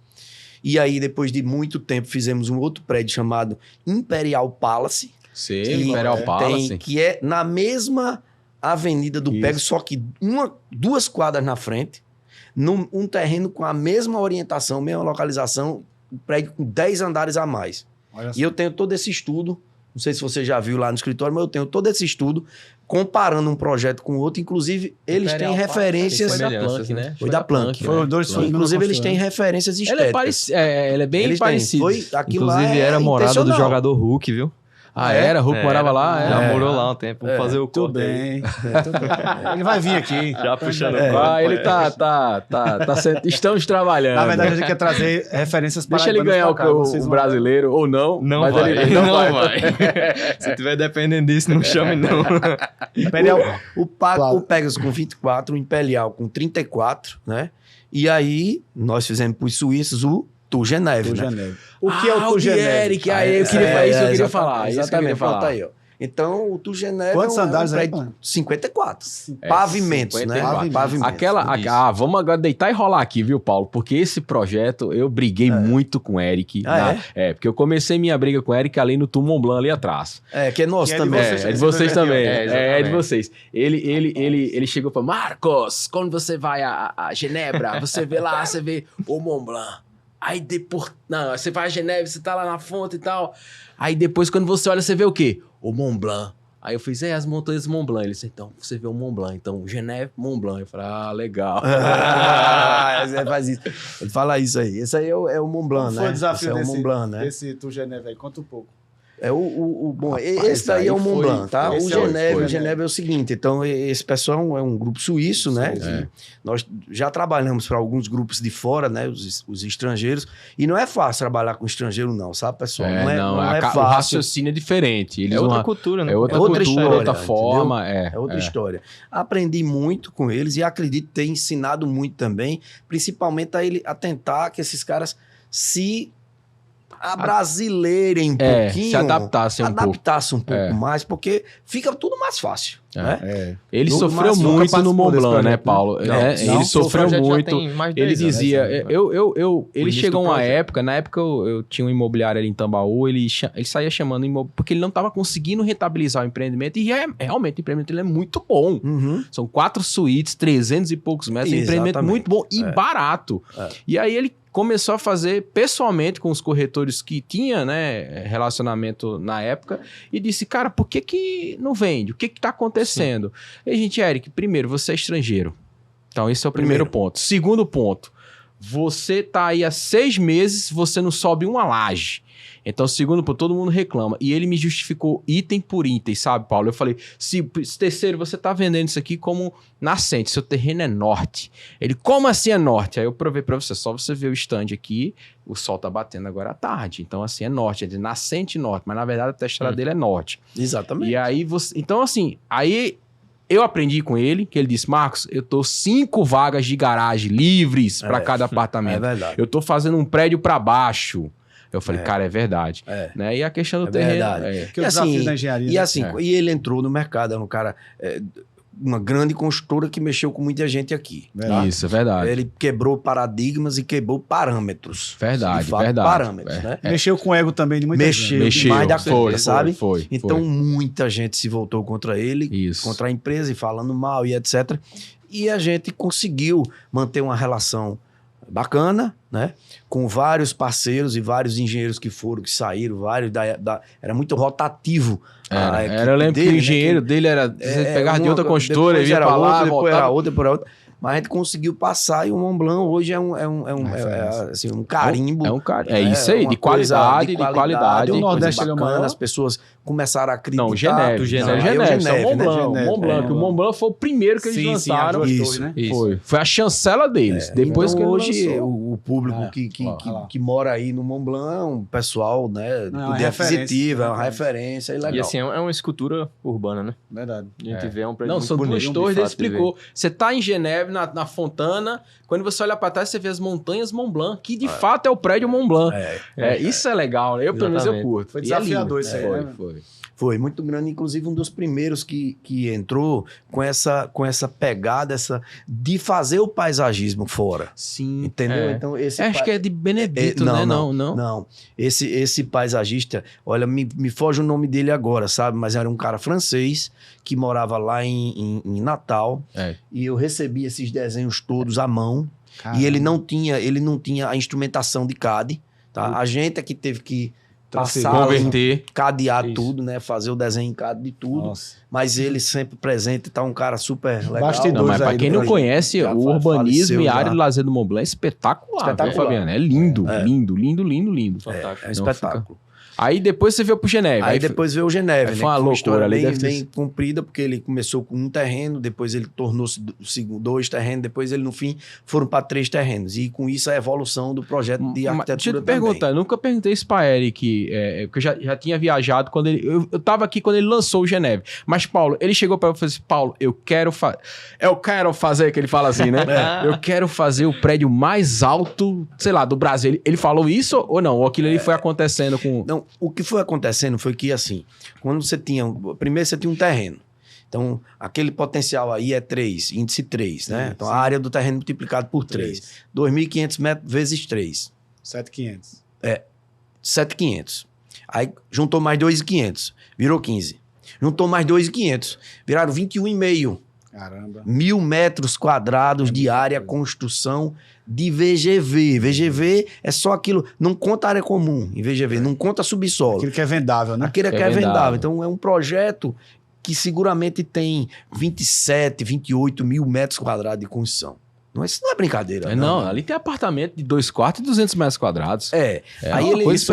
E aí, depois de muito tempo, fizemos um outro prédio chamado Imperial Palace. Sim, Imperial Palace. Que é na mesma avenida do Pegasus, só que 2 quadras na frente. Um terreno com a mesma orientação, mesma localização. Um prédio com 10 andares a mais. E eu tenho todo esse estudo. Não sei se você já viu lá no escritório, mas eu tenho todo esse estudo comparando um projeto com o outro. Inclusive, eles têm referências... Foi da Planck, né? Foi da Planck. Foi dois. Inclusive, eles têm referências estéticas. Ela é bem parecida. Inclusive, era morada do jogador Hulk, viu? Era? Hulk morava lá? Já morou lá um tempo. Vamos fazer o corte. Tudo bem. Ele vai vir aqui. Já puxando ele estamos trabalhando. Na verdade, a gente quer trazer referências para... Deixa ele ganhar o brasileiro, ou não. Não vai. Se tiver dependendo disso, não chame não. Imperial, o Pegasus com 24, o Imperial com 34, né? E aí, nós fizemos para os suíços o Tour Geneve, né? O que é o Tour Geneve? Eu queria falar. Exatamente, pronto aí, ó. Então, o Tour Geneve quantos andares aí? 54. Pavimentos, 54. Né? Pavimentos. Vamos agora deitar e rolar aqui, viu, Paulo? Porque esse projeto, eu briguei muito com o Eric. Porque eu comecei minha briga com o Eric ali no Tour Mont Blanc, ali atrás. Que é nosso também. É de vocês também. É de vocês. Ele chegou e falou, Marcos, quando você vai a Genebra, você vê lá, você vê o Mont Blanc. Aí depois... Não, você vai a Geneve, você tá lá na fonte e tal. Aí depois, quando você olha, você vê o quê? O Mont Blanc. Aí eu fiz, as montanhas do Mont Blanc. Ele disse, então, você vê o Mont Blanc. Então, Geneve, Mont Blanc. Eu falei, legal. Você faz isso. Ele fala isso aí. Esse aí é o Mont Blanc, né? Foi o desafio Mont Blanc, né? desse Tour Geneve aí? Conta um pouco. Bom, esse daí é o Mont Blanc, tá? O Geneve é o seguinte, então esse pessoal é um grupo suíço, né? Nós já trabalhamos para alguns grupos de fora, né? Os estrangeiros, e não é fácil trabalhar com estrangeiro não, sabe, pessoal? Não é fácil. O raciocínio é diferente. Eles outra cultura, né? É outra cultura, outra forma. É outra história. Aprendi muito com eles e acredito ter ensinado muito também, principalmente a tentar que esses caras se abrasileirem um pouquinho. Se adaptassem um pouco mais, porque fica tudo mais fácil. Né? Ele sofreu muito no Mont Blanc, né, Paulo? Ele sofreu muito. Ele dizia... Ele chegou a uma época... Na época eu tinha um imobiliário ali em Tambaú, ele saía chamando porque ele não estava conseguindo rentabilizar o empreendimento e realmente o empreendimento ele é muito bom. São 4 suítes, 300 e poucos metros. Um empreendimento muito bom e barato. E aí ele começou a fazer pessoalmente com os corretores que tinha, né, relacionamento na época e disse, cara, por que não vende? O que está acontecendo? E a gente, Eric, primeiro, você é estrangeiro. Então, esse é o primeiro ponto. Segundo ponto, você tá aí há 6 meses, você não sobe uma laje. Então, segundo, todo mundo reclama. E ele me justificou item por item, sabe, Paulo? Eu falei, terceiro, você tá vendendo isso aqui como nascente, seu terreno é norte. Ele, como assim é norte? Aí eu provei pra você, só você ver o stand aqui, o sol tá batendo agora à tarde. Então, assim, é norte, é de nascente norte. Mas, na verdade, a testada dele é norte. Exatamente. E aí, então, assim, aí... Eu aprendi com ele, que ele disse, Marcos, eu tô 5 vagas de garagem livres para cada apartamento. É verdade. Eu tô fazendo um prédio para baixo. Eu falei, cara, é verdade. Né? E a questão do terreno... Que o desafio da engenharia. E assim, e ele entrou no mercado, era um cara... uma grande construtora que mexeu com muita gente aqui. Tá? Isso, é verdade. Ele quebrou paradigmas e quebrou parâmetros. Verdade, verdade. Parâmetros, né? Mexeu com o ego também de muita gente. Mexeu demais da conta, sabe? Foi. Então, muita gente se voltou contra ele, contra a empresa e falando mal e etc. E a gente conseguiu manter uma relação bacana, né? Com vários parceiros e vários engenheiros que saíram, vários era muito rotativo. Eu lembro que o engenheiro dele era pegar de outra construtora, ele ia pra lá, depois era outra, depois era outra. Mas a gente conseguiu passar e o Mont Blanc hoje é um carimbo. É isso aí, de qualidade. O Nordeste é bacana, as pessoas começaram a acreditar. Não, o Geneve. O Mont Blanc foi o primeiro que eles lançaram. Isso. Foi a chancela deles. Depois então, que hoje o público que mora aí no Mont Blanc é um pessoal, né, de aquisitivo, é uma referência, é legal. E assim, é uma escultura urbana, né? Verdade. A gente vê um prédio Não, são 2 torres, ele explicou. Você tá em Geneve, na Fontana, quando você olha para trás, você vê as montanhas Mont Blanc, que de fato é o prédio Mont Blanc. Isso é legal, né? Pelo menos eu curto. Foi desafiador isso aí, né? Foi muito grande, inclusive um dos primeiros que entrou com essa pegada, de fazer o paisagismo fora. Sim. Entendeu? Então, acho que é de Benedito, né? Não. Esse paisagista, olha, me foge o nome dele agora, sabe? Mas era um cara francês que morava lá em Natal. E eu recebi esses desenhos todos à mão. Caramba. E ele não tinha a instrumentação de CAD. Tá? A gente é que teve que converter, cadear tudo, né? Fazer o desenho em CAD de tudo. Nossa. Mas ele sempre presente, tá um cara super legal. Mas para quem não conhece, o urbanismo e a área de lazer do Mont Blanc é espetacular. Viu, Fabiano? É lindo, lindo. Fantástico. É espetáculo. Aí depois você veio pro Geneve. Aí depois veio o Geneve, né? Foi uma loucura ali. Bem comprida, porque ele começou com um terreno, depois ele tornou-se 2 terrenos, depois ele, no fim, foram para 3 terrenos. E com isso a evolução do projeto de arquitetura. Deixa eu te perguntar, eu nunca perguntei isso para Eric, porque eu já tinha viajado quando ele. Eu tava aqui quando ele lançou o Geneve. Mas, Paulo, ele chegou para eu e falou assim: Paulo, eu quero fazer, que ele fala assim, né? Eu quero fazer o prédio mais alto, sei lá, do Brasil. Ele falou isso ou não? Ou aquilo ali foi acontecendo com. Não. O que foi acontecendo foi que, assim, quando você tinha... Primeiro você tinha um terreno. Então, aquele potencial aí é 3, índice 3, né? Então, a área do terreno multiplicado por 3. 2.500 metros vezes 3. 7.500. 7.500. Aí, juntou mais 2.500. Virou 15. Juntou mais 2.500. Viraram 21,5. Caramba. 1.000 metros quadrados de área, construção de VGV. VGV é só aquilo, não conta área comum em VGV, não conta subsolo. Aquilo que é vendável, né? Aquilo que é vendável. Então é um projeto que seguramente tem 27, 28 mil metros quadrados de construção. Isso não é brincadeira. Não, ali tem apartamento de 2 quartos e 200 metros quadrados. Aí eles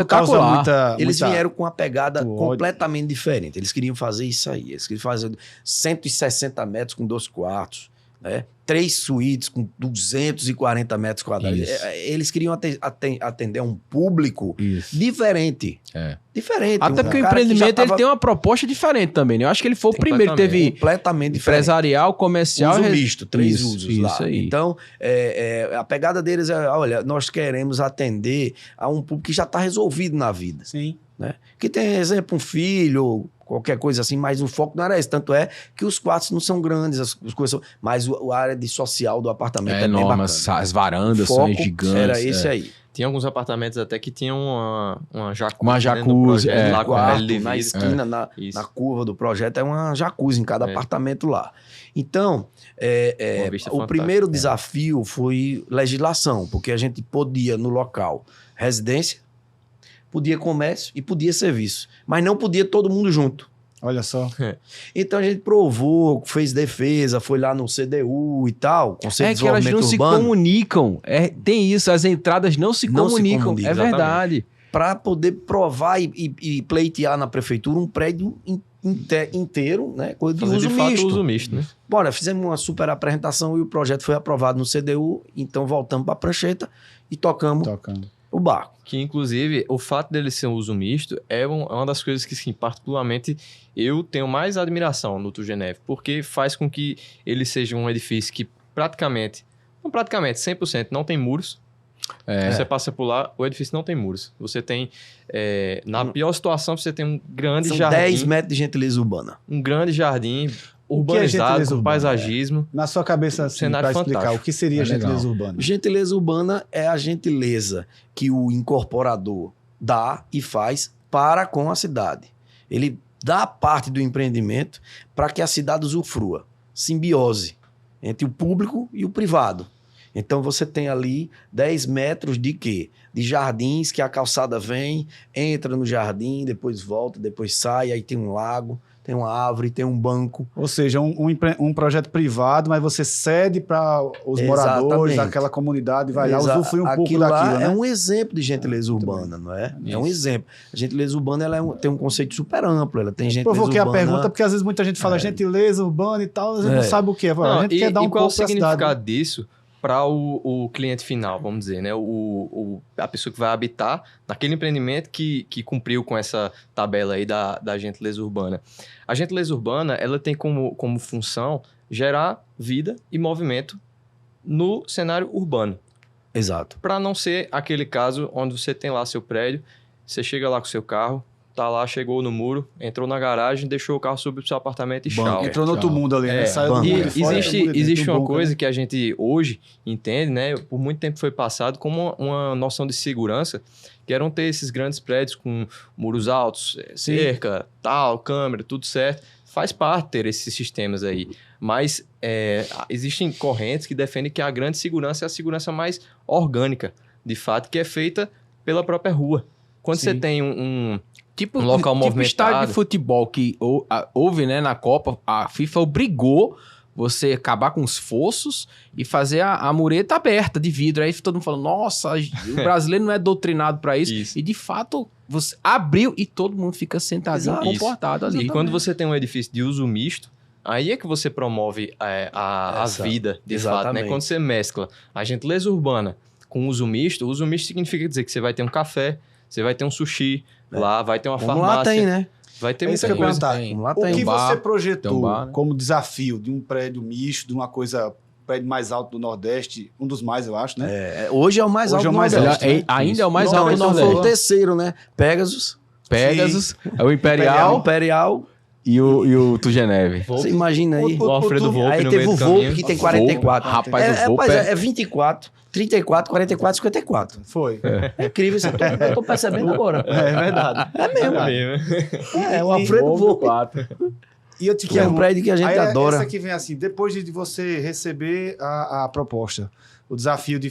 eles vieram com uma pegada completamente diferente. Eles queriam fazer isso aí. Eles queriam fazer 160 metros com 2 quartos, né? 3 suítes com 240 metros quadrados. Eles queriam atender um público diferente. Diferente. Até porque o empreendimento ele tem uma proposta diferente também, né? Eu acho que ele foi o primeiro que teve completamente empresarial, comercial... Uso misto, 3 usos lá. Isso aí. Então, a pegada deles é, olha, nós queremos atender a um público que já está resolvido na vida. Sim. Né? Que tem, exemplo, um filho, qualquer coisa assim, mas o foco não era esse. Tanto é que os quartos não são grandes, as coisas são, mas a área de social do apartamento é bem bacana. As varandas são gigantes. Era esse aí. Tinha alguns apartamentos até que tinham uma jacuzzi. Uma jacuzzi, lá com a pele na esquina, na curva do projeto, é uma jacuzzi em cada apartamento lá. Então, o primeiro desafio foi legislação, porque a gente podia no local residência, podia comércio e podia serviço, mas não podia todo mundo junto. Olha só. Então a gente provou, fez defesa, foi lá no CDU e tal, Conselho de Desenvolvimento Urbano. Se comunicam. Tem isso, as entradas não se comunicam. É verdade. Para poder provar e pleitear na prefeitura um prédio inteiro, né? Coisa de uso misto. Uso misto, né? Bora, fizemos uma super apresentação e o projeto foi aprovado no CDU, então voltamos para a prancheta e tocamos o barco. Que, inclusive, o fato dele ser um uso misto é uma das coisas que, sim, particularmente, eu tenho mais admiração no Turgenev, porque faz com que ele seja um edifício que não praticamente, 100% não tem muros. Você passa por lá, o edifício não tem muros. Você tem, na pior situação, você tem um grande jardim. 10 metros de gentileza urbana. Um grande jardim urbanizado, com paisagismo. Na sua cabeça, assim, para explicar, o que seria gentileza urbana? Gentileza urbana é a gentileza que o incorporador dá e faz para com a cidade. Ele dá parte do empreendimento para que a cidade usufrua. Simbiose entre o público e o privado. Então você tem ali 10 metros de quê? De jardins que a calçada vem, entra no jardim, depois volta, depois sai, aí tem um lago, tem uma árvore, tem um banco. Ou seja, um projeto privado, mas você cede para os moradores daquela comunidade, vai lá, usufruir um pouco daquilo, né? É um exemplo de gentileza urbana, não é? Isso. É um exemplo. A gentileza urbana tem um conceito super amplo, ela tem gentileza provoquei urbana... a pergunta, porque às vezes muita gente fala gentileza urbana e tal, a gente não sabe o que é. A gente quer dar um pouco qual é o significado disso para o cliente final, vamos dizer, né? A pessoa que vai habitar naquele empreendimento que cumpriu com essa tabela aí da gentileza urbana. A gentileza urbana, ela tem como função gerar vida e movimento no cenário urbano. Exato. Para não ser aquele caso onde você tem lá seu prédio, você chega lá com seu carro, tá lá, chegou no muro, entrou na garagem, deixou o carro subir pro seu apartamento e tchau. Entrou no outro mundo ali, né? Saiu do mundo fora. Existe uma coisa que a gente hoje entende, né? Por muito tempo foi passado como uma noção de segurança, que eram ter esses grandes prédios com muros altos, cerca, tal, câmera, tudo certo. Faz parte ter esses sistemas aí. Mas existem correntes que defendem que a grande segurança é a segurança mais orgânica, de fato, que é feita pela própria rua. Quando você tem um local movimentado... estádio de futebol que houve, né, na Copa, a FIFA obrigou você acabar com os fossos e fazer a mureta aberta de vidro. Aí todo mundo falando, nossa, o brasileiro não é doutrinado para isso. E de fato, você abriu e todo mundo fica sentadinho, comportado ali. E quando você tem um edifício de uso misto, aí é que você promove a vida, de fato, né? Quando você mescla a gentileza urbana com uso misto significa dizer que você vai ter um café, você vai ter um sushi, lá vai ter uma farmácia. Lá tem, né? Vai ter muita coisa. O que você projetou como desafio de um prédio misto, de uma coisa, prédio mais alto do Nordeste, um dos mais, eu acho, né? Hoje é o mais alto do Nordeste. Ainda é o mais alto do Nordeste. Foi o terceiro, né? Pegasus, é o Imperial e o Turgenev. Você imagina aí. O Alfredo Volpe aí no teve meio o do Volpe caminho. que tem 44. Rapaz, o Volpe é 24, 34, 44, 54. Foi. É incrível isso. Eu tô percebendo agora. É verdade. É mesmo. O Alfredo Volpe. E eu te que é um prédio que a gente adora. Essa que vem assim, depois de você receber a proposta, o desafio de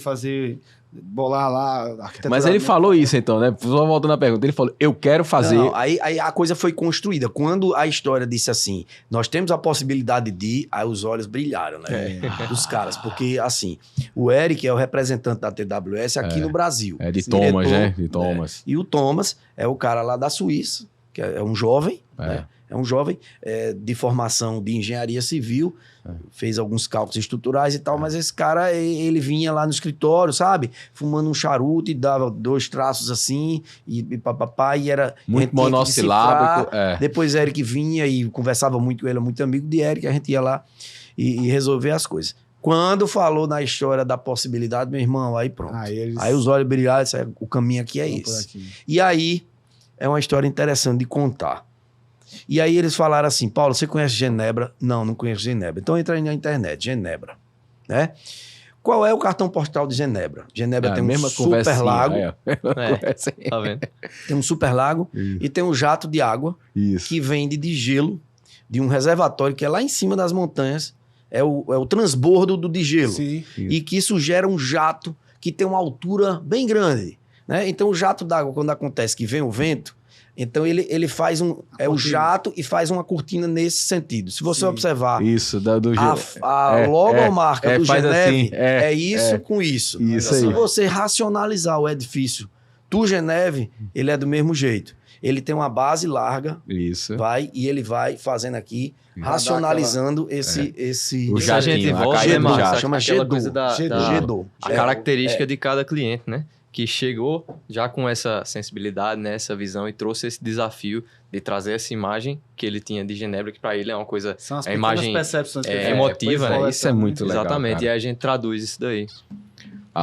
bolar lá a arquitetura. Mas ele falou isso então, né? Só voltando à pergunta, ele falou, eu quero fazer... Não, aí a coisa foi construída. Quando a história disse assim, nós temos a possibilidade de... Aí os olhos brilharam, né? Dos caras. Porque, assim, o Eric é o representante da TWS aqui no Brasil. É de Thomas, né? De Thomas. E o Thomas é o cara lá da Suíça, que é um jovem, né? É um jovem de formação de engenharia civil, fez alguns cálculos estruturais e tal, mas esse cara, ele vinha lá no escritório, sabe? Fumando um charuto e dava 2 traços assim, e papapá, e era... Muito monossilábico. Depois Eric vinha e conversava muito com ele, muito amigo de Eric, a gente ia lá e resolver as coisas. Quando falou na história da possibilidade, meu irmão, aí pronto. Aí os olhos brilharam, o caminho aqui é esse. E aí, é uma história interessante de contar. E aí eles falaram assim, Paulo, você conhece Genebra? Não conheço Genebra. Então entra aí na internet, Genebra, né? Qual é o cartão postal de Genebra? Genebra tem um super lago. Tá vendo? Tem um super lago e tem um jato de água que vem de gelo de um reservatório que é lá em cima das montanhas. É o transbordo de gelo. Sim. E que isso gera um jato que tem uma altura bem grande, né? Então o jato d'água, quando acontece que vem o vento, então ele faz o jato e faz uma cortina nesse sentido. Se você observar isso, a logomarca do Geneve, assim, isso com isso. Isso Se você racionalizar o edifício do Geneve, ele é do mesmo jeito. Ele tem uma base larga, e ele vai fazendo aqui, racionalizando esse... O jardim, chama Gedô. A característica de cada cliente, né? Que chegou já com essa sensibilidade, né, essa visão e trouxe esse desafio de trazer essa imagem que ele tinha de Genebra, que para ele é uma coisa... São as imagem percepções emotiva, né? Isso é muito legal, exatamente, cara. E aí a gente traduz isso daí.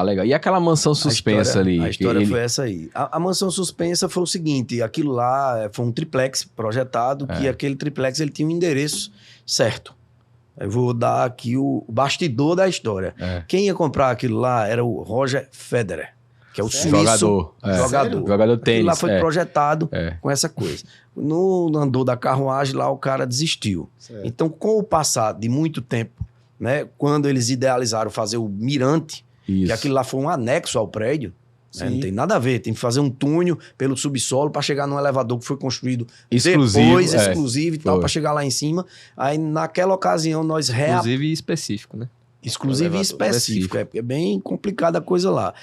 Legal. E aquela mansão suspensa ali? A história foi essa aí. A mansão suspensa foi o seguinte, aquilo lá foi um triplex projetado, que aquele triplex ele tinha um endereço certo. Eu vou dar aqui o bastidor da história. Quem ia comprar aquilo lá era o Roger Federer, que é o suíço jogador tênis. Lá foi projetado com essa coisa. No andor da carruagem lá o cara desistiu. Então, com o passar de muito tempo, né, quando eles idealizaram fazer o mirante, que aquilo lá foi um anexo ao prédio, né, não tem nada a ver, tem que fazer um túnel pelo subsolo para chegar num elevador que foi construído depois, exclusivo e tal, para chegar lá em cima. Aí naquela ocasião nós... Exclusivo e específico, né? Exclusivo e específico. É bem complicada a coisa lá.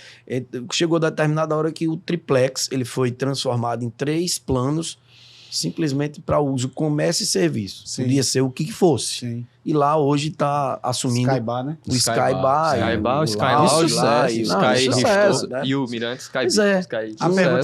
Chegou a determinada hora que o triplex ele foi transformado em 3 planos simplesmente para uso comércio e serviço. Podia ser o que fosse. E lá hoje está assumindo... Skybar, né? O Skybar. O Sky e o Mirante Sky.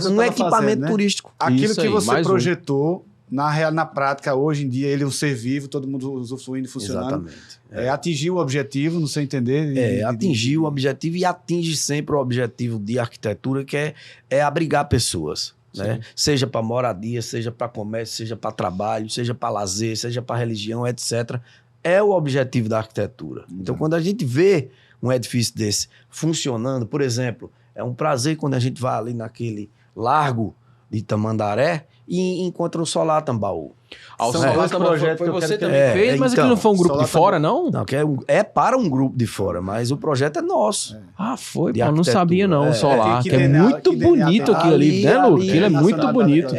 Um equipamento turístico. Aquilo que você projetou... Na prática, hoje em dia, ele é um ser vivo, todo mundo usufruindo e funcionando. Exatamente. Atingir o objetivo, no seu entender. Atingir o objetivo e atinge sempre o objetivo de arquitetura, que é abrigar pessoas. Né? Seja para moradia, seja para comércio, seja para trabalho, seja para lazer, seja para religião, etc. É o objetivo da arquitetura. Então, quando a gente vê um edifício desse funcionando, por exemplo, é um prazer quando a gente vai ali naquele largo de Tamandaré e encontra o Solar Tambaú. O Solar Tambaú foi você também fez, mas aquilo não foi um grupo de fora, não? Não, é para um grupo de fora, mas o projeto é nosso. Foi? Eu não sabia não, o Solar, que é muito bonito aquilo ali, né, Lu? Aquilo é muito bonito.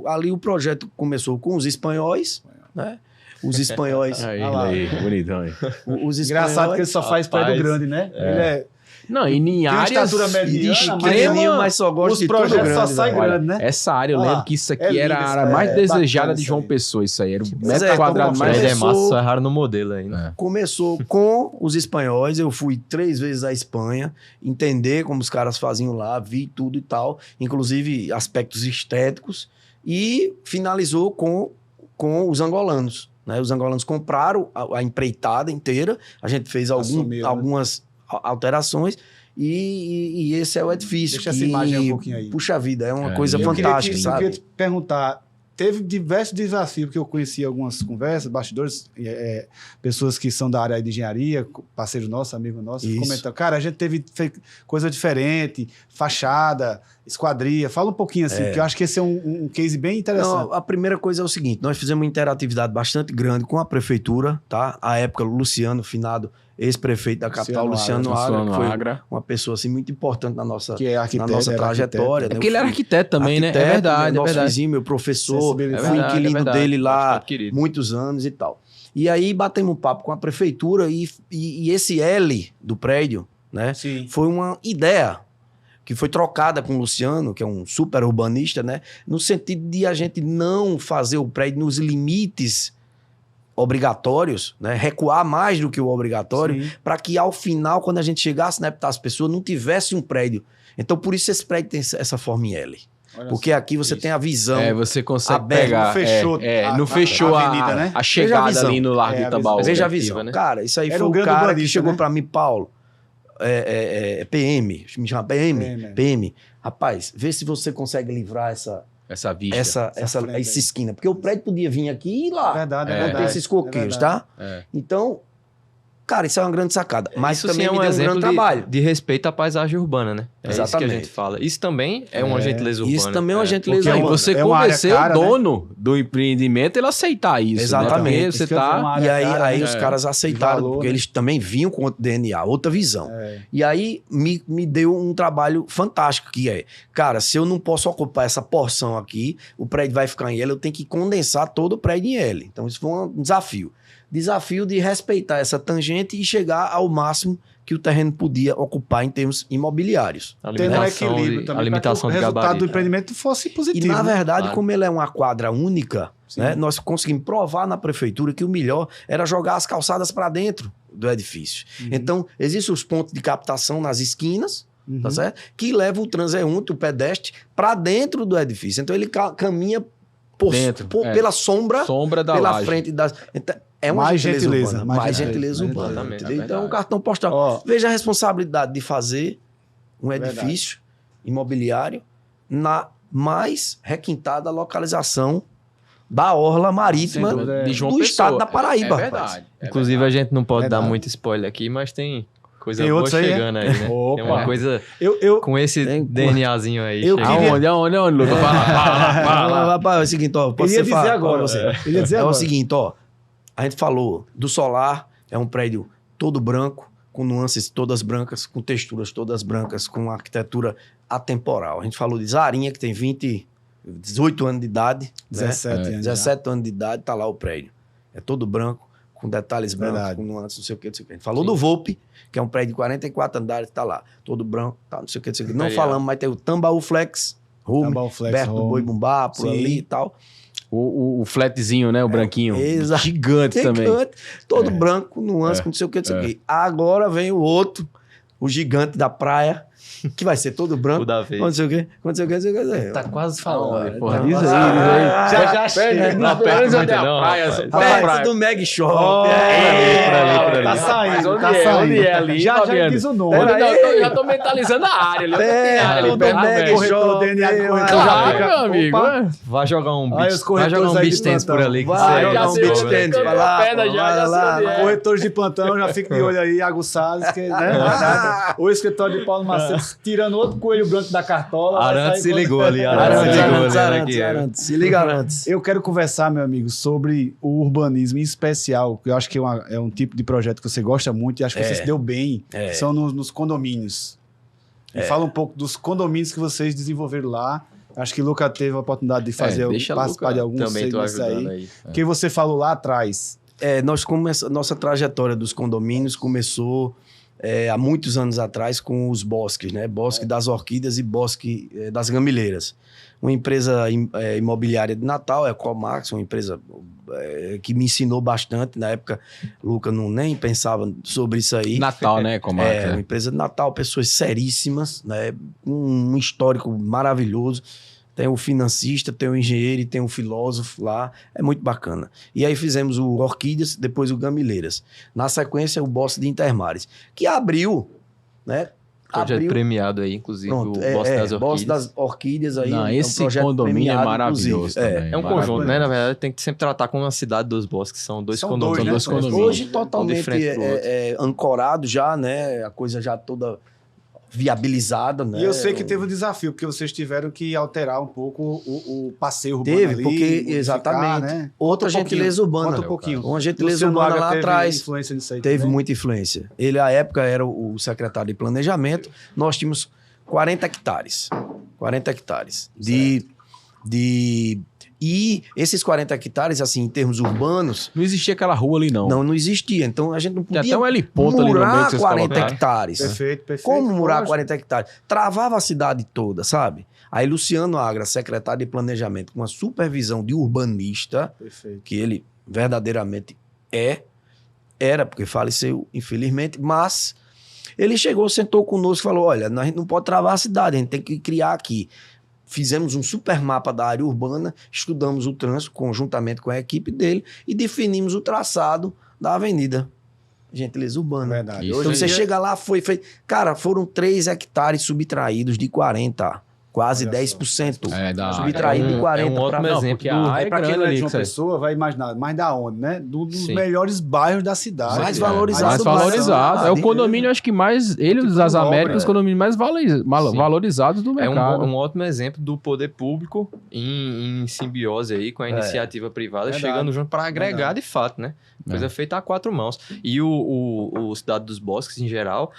Ali o projeto começou com os espanhóis, né? Os espanhóis... Aí, bonitão aí. Engraçado que ele só faz prédio grande, né? Ele Não, e em áreas de extrema, mas só gosta de projetos grande, só sai grande, né? Essa área, eu lembro que isso aqui era a área mais desejada de João Pessoa, isso aí. Era o metro quadrado mais... É massa, só erraram no modelo aí, né? Começou com os espanhóis, eu fui 3 vezes à Espanha, entender como os caras faziam lá, vi tudo e tal, inclusive aspectos estéticos, e finalizou com os angolanos, né? Os angolanos compraram a empreitada inteira, a gente fez algumas alterações e esse é o edifício. Deixa essa imagem um pouquinho aí. Puxa vida, é uma coisa fantástica, sabe? Eu queria te perguntar, teve diversos desafios, porque eu conheci algumas conversas, bastidores, pessoas que são da área de engenharia, parceiro nosso, amigo nosso, comentam, cara, a gente teve coisa diferente, fachada, esquadria, fala um pouquinho assim, porque eu acho que esse é um case bem interessante. Não, a primeira coisa é o seguinte, nós fizemos uma interatividade bastante grande com a prefeitura, tá? À época, o Luciano Finado ex-prefeito da capital, Luciano Agra, que foi uma pessoa assim, muito importante na nossa, trajetória. Porque ele era arquiteto também, né? É verdade, nosso vizinho, meu professor, fui inquilino dele lá muitos anos e tal. E aí batemos um papo com a prefeitura e esse L do prédio, né? Sim. Foi uma ideia que foi trocada com o Luciano, que é um super urbanista, né? No sentido de a gente não fazer o prédio nos limites obrigatórios, né? Recuar mais do que o obrigatório, para que ao final, quando a gente chegasse na época das pessoas, não tivesse um prédio. Então, por isso esse prédio tem essa forma em L. Olha porque aqui você tem a visão. Você consegue pegar. Não fechou a avenida, né? A chegada ali no Largo Itambaú. Veja a visão. Né? Cara, isso aí foi o cara que chegou para mim, Paulo. PM, me chama PM. Rapaz, vê se você consegue livrar essa vista, essa esquina. Porque o prédio podia vir aqui e ir lá. Verdade. Tem esses coqueiros, tá? Então, cara, isso é uma grande sacada. Mas isso também me deu um grande trabalho. De respeito à paisagem urbana, né? Exatamente. Isso que a gente fala. Isso também é uma gentileza urbana. Isso também é uma gentileza urbana. Você convencer o dono do empreendimento ele aceitar isso. Exatamente. Né? Você tá... E aí os caras aceitaram, porque eles também vinham com outro DNA, outra visão. E aí me deu um trabalho fantástico, que é, cara, se eu não posso ocupar essa porção aqui, o prédio vai ficar em L, eu tenho que condensar todo o prédio em L. Então isso foi um desafio de respeitar essa tangente e chegar ao máximo que o terreno podia ocupar em termos imobiliários. Tendo um equilíbrio também, a limitação para que o resultado do empreendimento fosse positivo. E, na verdade, como ele é uma quadra única, né, nós conseguimos provar na prefeitura que o melhor era jogar as calçadas para dentro do edifício. Então, existem os pontos de captação nas esquinas, tá certo? Que levam o transeunte, o pedestre, para dentro do edifício. Então, ele caminha pela sombra da pela laje. Frente das... Então, é uma mais gentileza urbana. Mais gentileza urbana. Então, é um cartão postal. Ó, veja a responsabilidade de fazer um edifício imobiliário na mais requintada localização da orla marítima do estado da Paraíba. É verdade. Inclusive, a gente não pode dar muito spoiler aqui, mas tem coisa boa chegando aí, né? Opa. Tem uma coisa com esse DNAzinho aí. Aonde, Lucas? Fala. É o seguinte, ó. Ele ia dizer agora. É o seguinte, ó. A gente falou do solar, é um prédio todo branco, com nuances todas brancas, com texturas todas brancas, com arquitetura atemporal. A gente falou de Zarinha, que tem 18 anos de idade. 17 anos de idade, tá lá o prédio. É todo branco, com detalhes brancos, com nuances, não sei o que. A gente falou do Volpe, que é um prédio de 44 andares, tá lá. Todo branco, tá, não sei o que. Não falamos, mas tem o Tambaú Flex Home, perto do Boi Bumbá, por ali e tal. O flatzinho, né? O branquinho. Exato. Gigante também. Todo branco, nuance, não sei o que. Agora vem o outro, o gigante da praia, que vai ser todo branco. O Davi. Não sei o que. Tá quase falando. Porra, diz aí. Já chega. Não, perto da praia. Perto do Meg Shop. Tá saindo. Onde é ali? Já diz o nome. Eu já tô mentalizando a área. Perto do Meg Shop. Claro, meu amigo. Vai jogar um beach tennis por ali. Vai jogar um beach tennis. Vai lá. Corretores de plantão, já fica de olho aí, aguçados. O escritório de Paulo Macedo tirando outro coelho branco da cartola. Arantes se ligou ali. Arantes. Se liga, Arantes. Eu quero conversar, meu amigo, sobre o urbanismo em especial, que eu acho que é um tipo de projeto que você gosta muito e acho que você se deu bem, que são nos condomínios. Me fala um pouco dos condomínios que vocês desenvolveram lá. Acho que o Luca teve a oportunidade de participar de alguns segmentos aí. Que você falou lá atrás. Nossa trajetória dos condomínios começou há muitos anos atrás com os bosques, né? Bosque das Orquídeas e Bosque das Gamilheiras. Uma empresa imobiliária de Natal, a Comax, uma empresa que me ensinou bastante. Na época, Luca nem pensava sobre isso aí. Natal, né? Comax. Uma empresa de Natal, pessoas seríssimas, né? Um histórico maravilhoso. Tem o financista, tem o engenheiro e tem o filósofo lá. É muito bacana. E aí fizemos o Orquídeas, depois o Gamileiras. Na sequência, o Bosque de Intermares, que abriu, né? Projeto premiado aí, inclusive. Pronto, o Bosque das Orquídeas. Bosque das Orquídeas aí. Não, esse condomínio é maravilhoso. É um conjunto, né? Na verdade, tem que sempre tratar como uma cidade dos bosques. São dois condomínios. Hoje, totalmente ancorado já, né? A coisa já toda viabilizada, né? E eu sei que teve um desafio, porque vocês tiveram que alterar um pouco o passeio urbano. Teve, porque, exatamente, né? Outra gentileza urbana. Conta um pouquinho. Uma gentileza urbana lá atrás. Influência nisso aí teve também? muita influência. Ele, à época, era o secretário de planejamento. Nós tínhamos 40 hectares. 40 hectares. E esses 40 hectares, assim, em termos urbanos... Não existia aquela rua ali, não. Não existia. Então, a gente não podia até um heliponto ali no meio que 40 hectares. Perfeito. Como murar 40 hectares? Travava a cidade toda, sabe? Aí, Luciano Agra, secretário de planejamento, com uma supervisão de urbanista, que ele verdadeiramente era, porque faleceu, infelizmente, mas ele chegou, sentou conosco e falou, olha, a gente não pode travar a cidade, a gente tem que criar aqui. Fizemos um super mapa da área urbana, estudamos o trânsito conjuntamente com a equipe dele e definimos o traçado da avenida Gentileza Urbana. Verdade. Então você chega lá, cara, foram 3 hectares subtraídos de 40. Quase 10%. Subtraído de 40 um ótimo exemplo. Para quem não é de uma pessoa, vai imaginar, mas da onde, né? Dos melhores bairros da cidade. Mais valorizado. Mais valorizado. É o condomínio, acho que mais... Ele e das Américas, os condomínios mais valorizados do mercado. É um ótimo exemplo do poder público em simbiose aí com a iniciativa privada, chegando junto para agregar de fato, né? Coisa feita a 4 mãos. E o Cidade dos Bosques, em geral,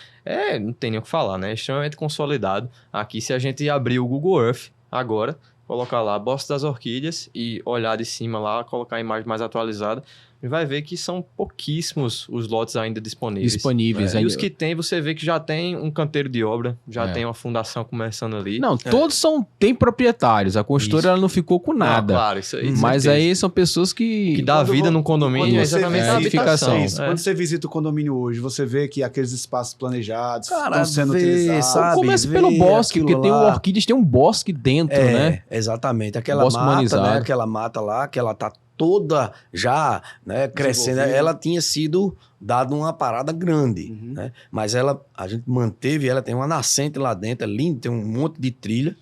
não tem nem o que falar, né? É extremamente consolidado. Aqui, se a gente abrir o Google Earth agora, colocar lá Bosque das Orquídeas e olhar de cima lá, colocar a imagem mais atualizada, vai ver que são pouquíssimos os lotes ainda disponíveis. E os que tem, você vê que já tem um canteiro de obra, já tem uma fundação começando ali. Não, todos têm proprietários. A construtora ela não ficou com nada. Claro, isso aí. Mas aí são pessoas que dá vida num condomínio, exatamente a edificação. Quando você visita o condomínio hoje, você vê que aqueles espaços planejados estão sendo utilizados. Sabe, começa pelo bosque, porque tem Orquídeas, tem um bosque dentro, né? Exatamente. Aquela mata, né? Aquela mata lá, que ela tá toda já, né, crescendo, ela tinha sido dada uma parada grande, né? Mas a gente manteve, ela tem uma nascente lá dentro, é lindo, tem um monte de trilha,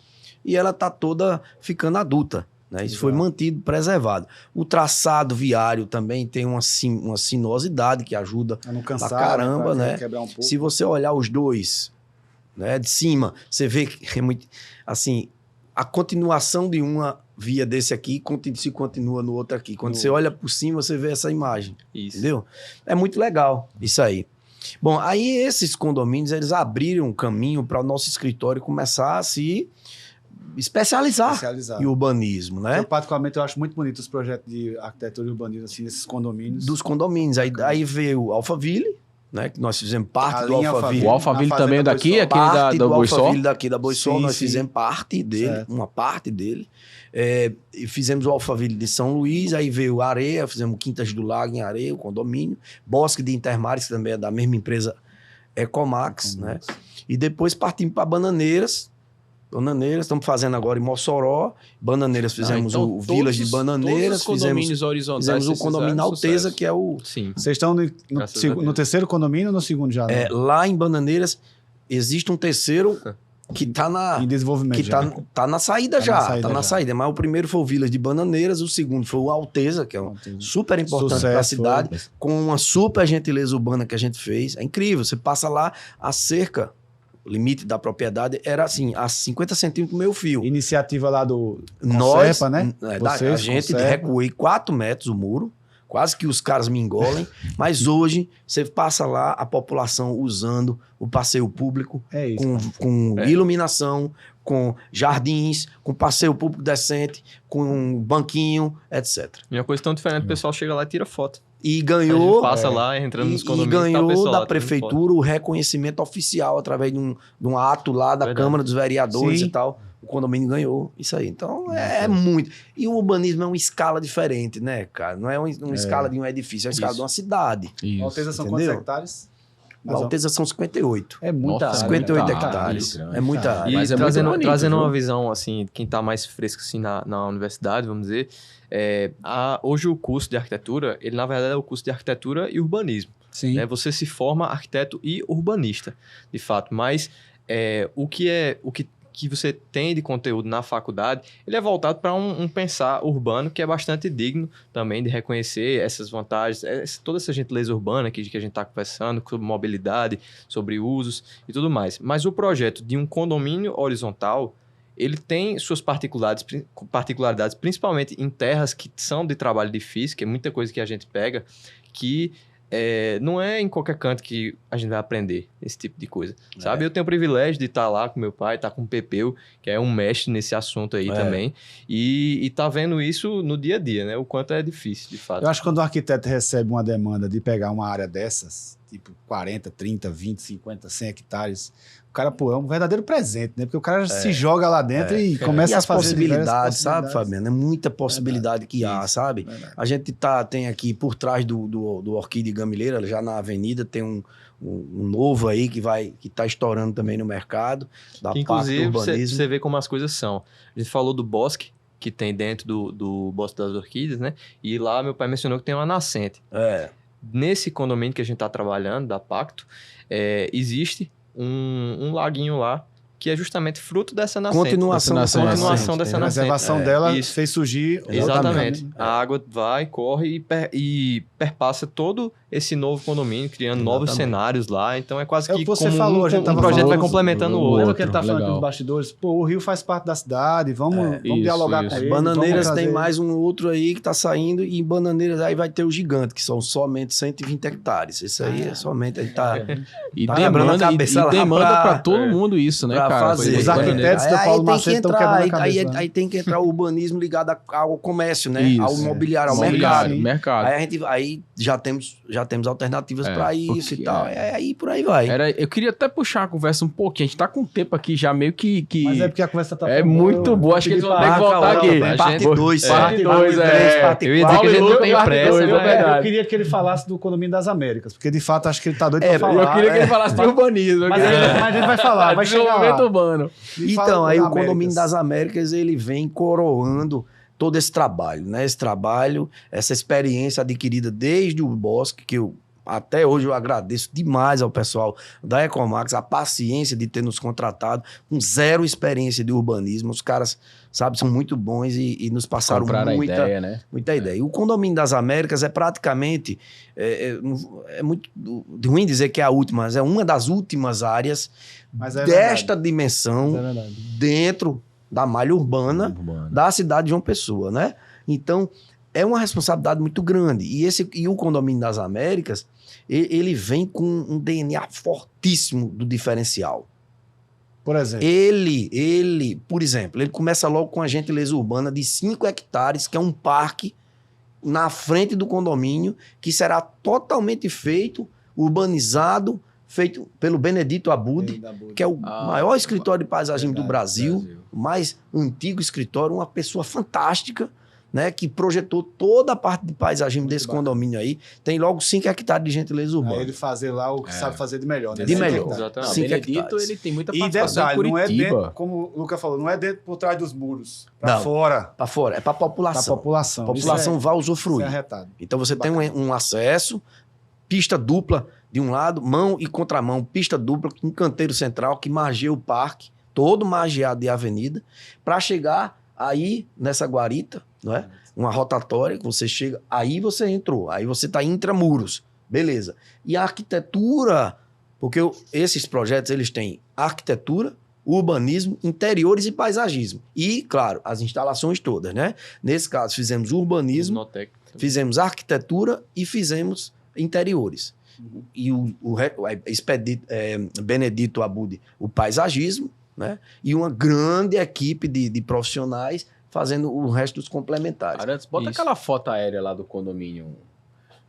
e ela tá toda ficando adulta, né? Isso foi mantido, preservado. O traçado viário também tem uma sinuosidade que ajuda pra caramba, né? Quebrar um pouco. Se você olhar os dois, né, de cima, você vê que é muito, assim, a continuação de uma via desse aqui se continua no outro aqui. Quando você olha por cima, você vê essa imagem. Isso. Entendeu? É muito legal isso aí. Bom, aí esses condomínios, eles abriram um caminho para o nosso escritório começar a se especializar em urbanismo, né? Eu, particularmente, eu acho muito bonito os projetos de arquitetura e urbanismo, assim, nesses condomínios. Dos condomínios. Aí veio o Alphaville, né, que nós fizemos parte do Alphaville. O Alphaville também é daqui, aquele da Boissol? O Alphaville daqui da Boissol, nós fizemos parte dele, uma parte dele. E fizemos o Alphaville de São Luís, aí veio Areia, fizemos Quintas do Lago em Areia, o condomínio. Bosque de Intermares, que também é da mesma empresa Ecomax, né? E depois partimos para Bananeiras, estamos fazendo agora em Mossoró. Bananeiras, fizemos o Village de Bananeiras. Condomínios horizontais. Fizemos o condomínio Alteza, que é o... Sim. Vocês estão no terceiro condomínio ou no segundo já? Né? Lá em Bananeiras, existe um terceiro que está em desenvolvimento. Que tá na saída já. Tá na saída. Mas o primeiro foi o Village de Bananeiras, o segundo foi o Alteza, que é super importante para a cidade, com uma super gentileza urbana que a gente fez. É incrível. Você passa lá, a cerca... O limite da propriedade era assim, a 50 centímetros do meu fio. Iniciativa lá do Conserpa, né? A gente recuei 4 metros o muro, quase que os caras me engolem, mas hoje você passa lá a população usando o passeio público com iluminação, com jardins, com passeio público decente, com um banquinho, etc. E uma coisa tão diferente, o pessoal chega lá e tira foto. E ganhou, passa lá, entrando nos condomínios, e ganhou da prefeitura o reconhecimento oficial através de um ato lá da Câmara dos Vereadores e tal. O condomínio ganhou isso aí. Então, é muito. E o urbanismo é uma escala diferente, né, cara? Não é uma escala de um edifício, é uma escala de uma cidade. A Alteza são quantos hectares? A Alteza são 58. É muita área. 58 hectares. É muita área. Mas trazendo uma visão, assim, quem está mais fresco assim, na universidade, vamos dizer, hoje o curso de arquitetura, ele na verdade é o curso de arquitetura e urbanismo. Sim. Né? Você se forma arquiteto e urbanista, de fato. Mas o que que você tem de conteúdo na faculdade, ele é voltado para um pensar urbano que é bastante digno também de reconhecer essas vantagens, toda essa gentileza urbana que a gente está conversando, sobre mobilidade, sobre usos e tudo mais. Mas o projeto de um condomínio horizontal, ele tem suas particularidades, principalmente em terras que são de trabalho difícil, que é muita coisa que a gente pega, que não é em qualquer canto que a gente vai aprender esse tipo de coisa, sabe? Eu tenho o privilégio de estar lá com meu pai, estar com o Pepeu, que é um mestre nesse assunto aí também, e tá vendo isso no dia a dia, né? O quanto é difícil, de fato. Eu acho que quando o arquiteto recebe uma demanda de pegar uma área dessas, tipo 40, 30, 20, 50, 100 hectares, o cara, pô, é um verdadeiro presente, né? Porque o cara se joga lá dentro e começa a fazer possibilidades, sabe, Fabiano? É muita possibilidade que há, sabe? A gente tem aqui por trás do Orquídea Gamileira, já na avenida, tem um novo aí que tá estourando também no mercado, da inclusive, você vê como as coisas são. A gente falou do bosque, que tem dentro do Bosque das Orquídeas, né? E lá meu pai mencionou que tem uma nascente. Nesse condomínio que a gente está trabalhando, da Pacto, existe um laguinho lá que é justamente fruto dessa nascente. Continuação dessa nascente. A preservação dela fez surgir... Exatamente. A água vai, corre e perpassa todo esse novo condomínio, criando novos cenários lá. Então é quase que você falou, um projeto vai complementando o outro. Lembra que ele tá falando aqui nos bastidores? Pô, o Rio faz parte da cidade, vamos dialogar com ele. Bananeiras tem mais um outro aí que tá saindo, e em Bananeiras aí vai ter o gigante, que são somente 120 hectares. Isso aí é somente... Ele tá quebrando a cabeça lá. E demanda pra todo mundo isso, né, cara? Fazer. Os arquitetos do Paulo Macedo estão quebrando a cabeça. Aí tem que entrar o urbanismo ligado ao comércio, né? Isso, ao mobiliário, ao mercado. Aí já temos alternativas para isso e tal. Aí por aí vai. Eu queria até puxar a conversa um pouquinho. A gente tá com o tempo aqui já meio que... Mas é porque a conversa tá muito boa. Acho que eles vão ter que voltar aqui. Parte 2, parte 2, parte 4. Eu ia dizer que a gente não tem pressa. Eu queria que ele falasse do Condomínio das Américas, porque de fato acho que ele tá doido pra falar. Eu queria que ele falasse de urbanismo. Mas a gente vai falar, vai chegar lá. Urbano. Então, aí o Condomínio das Américas, ele vem coroando todo esse trabalho, né? Esse trabalho, essa experiência adquirida desde o Bosque, que até hoje eu agradeço demais ao pessoal da Ecomax, a paciência de ter nos contratado, com zero experiência de urbanismo. Os caras, sabe, são muito bons e nos passaram muita ideia. E o Condomínio das Américas é praticamente, é muito ruim dizer que é a última, mas é uma das últimas áreas desta dimensão dentro da malha urbana da cidade de João Pessoa, né? Então, é uma responsabilidade muito grande. E o Condomínio das Américas, ele vem com um DNA fortíssimo do diferencial. Por exemplo? Por exemplo, ele começa logo com a gentileza urbana de 5 hectares, que é um parque na frente do condomínio, que será totalmente urbanizado, feito pelo Benedito Abud, que é o maior escritório de paisagismo do Brasil, o mais antigo escritório, uma pessoa fantástica, né, que projetou toda a parte de paisagismo desse condomínio aí. Tem logo 5 hectares de gentileza urbana. Aí ele fazer lá o que sabe fazer de melhor, né? De melhor. Exatamente. O Benedito, ele tem muita participação em Curitiba. Não é dentro, como o Luca falou, não é dentro por trás dos muros. Para fora. Para fora. É para a população. A população vai usufruir. Então você tem um acesso, pista dupla de um lado, mão e contramão, pista dupla, um canteiro central que margeia o parque, todo margeado de avenida, para chegar aí nessa guarita, não é? Uma rotatória que você chega, aí você entrou, aí você está intramuros, beleza. E a arquitetura, porque esses projetos, eles têm arquitetura, urbanismo, interiores e paisagismo. E, claro, as instalações todas, né? Nesse caso, fizemos urbanismo, fizemos arquitetura e fizemos interiores. E o Benedito Abud, o paisagismo, né? E uma grande equipe de profissionais fazendo o resto dos complementares. Arantes, bota aquela foto aérea lá do condomínio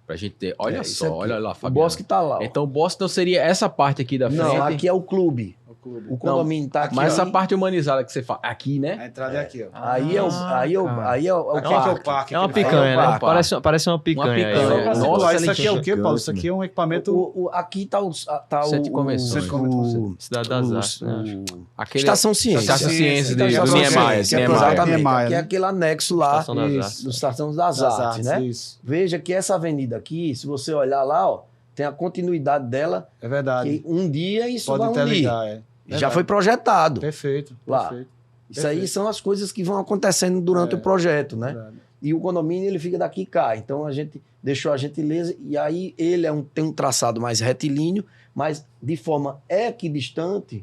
pra gente ter. Olha só, olha lá, Fabiano. O Bosque tá lá. Ó. Então o Bosque não seria essa parte aqui da frente? Não, aqui é o clube. O condomínio tá aqui. Mas essa parte humanizada que você fala, aqui, né? A entrada é aqui, ó. Aí é o parque. É uma picanha, né? Parece uma picanha. Nossa, isso aqui é o quê, Paulo? Isso aqui é um equipamento... Aqui tá o... Centro de Convenções. Cidade das Artes, né? Estação Ciência. Estação Ciência do Niemeyer. Exatamente. Que é aquele anexo lá do Estação das Artes, né? Veja que essa avenida aqui, se você olhar lá, ó, tem a continuidade dela. É verdade. Que um dia isso vai unir. Já foi projetado. Perfeito. Lá. Isso aí são as coisas que vão acontecendo durante o projeto, né? Verdade. E o condomínio, ele fica daqui e cá. Então, a gente deixou a gentileza e aí ele tem um traçado mais retilíneo, mas de forma equidistante,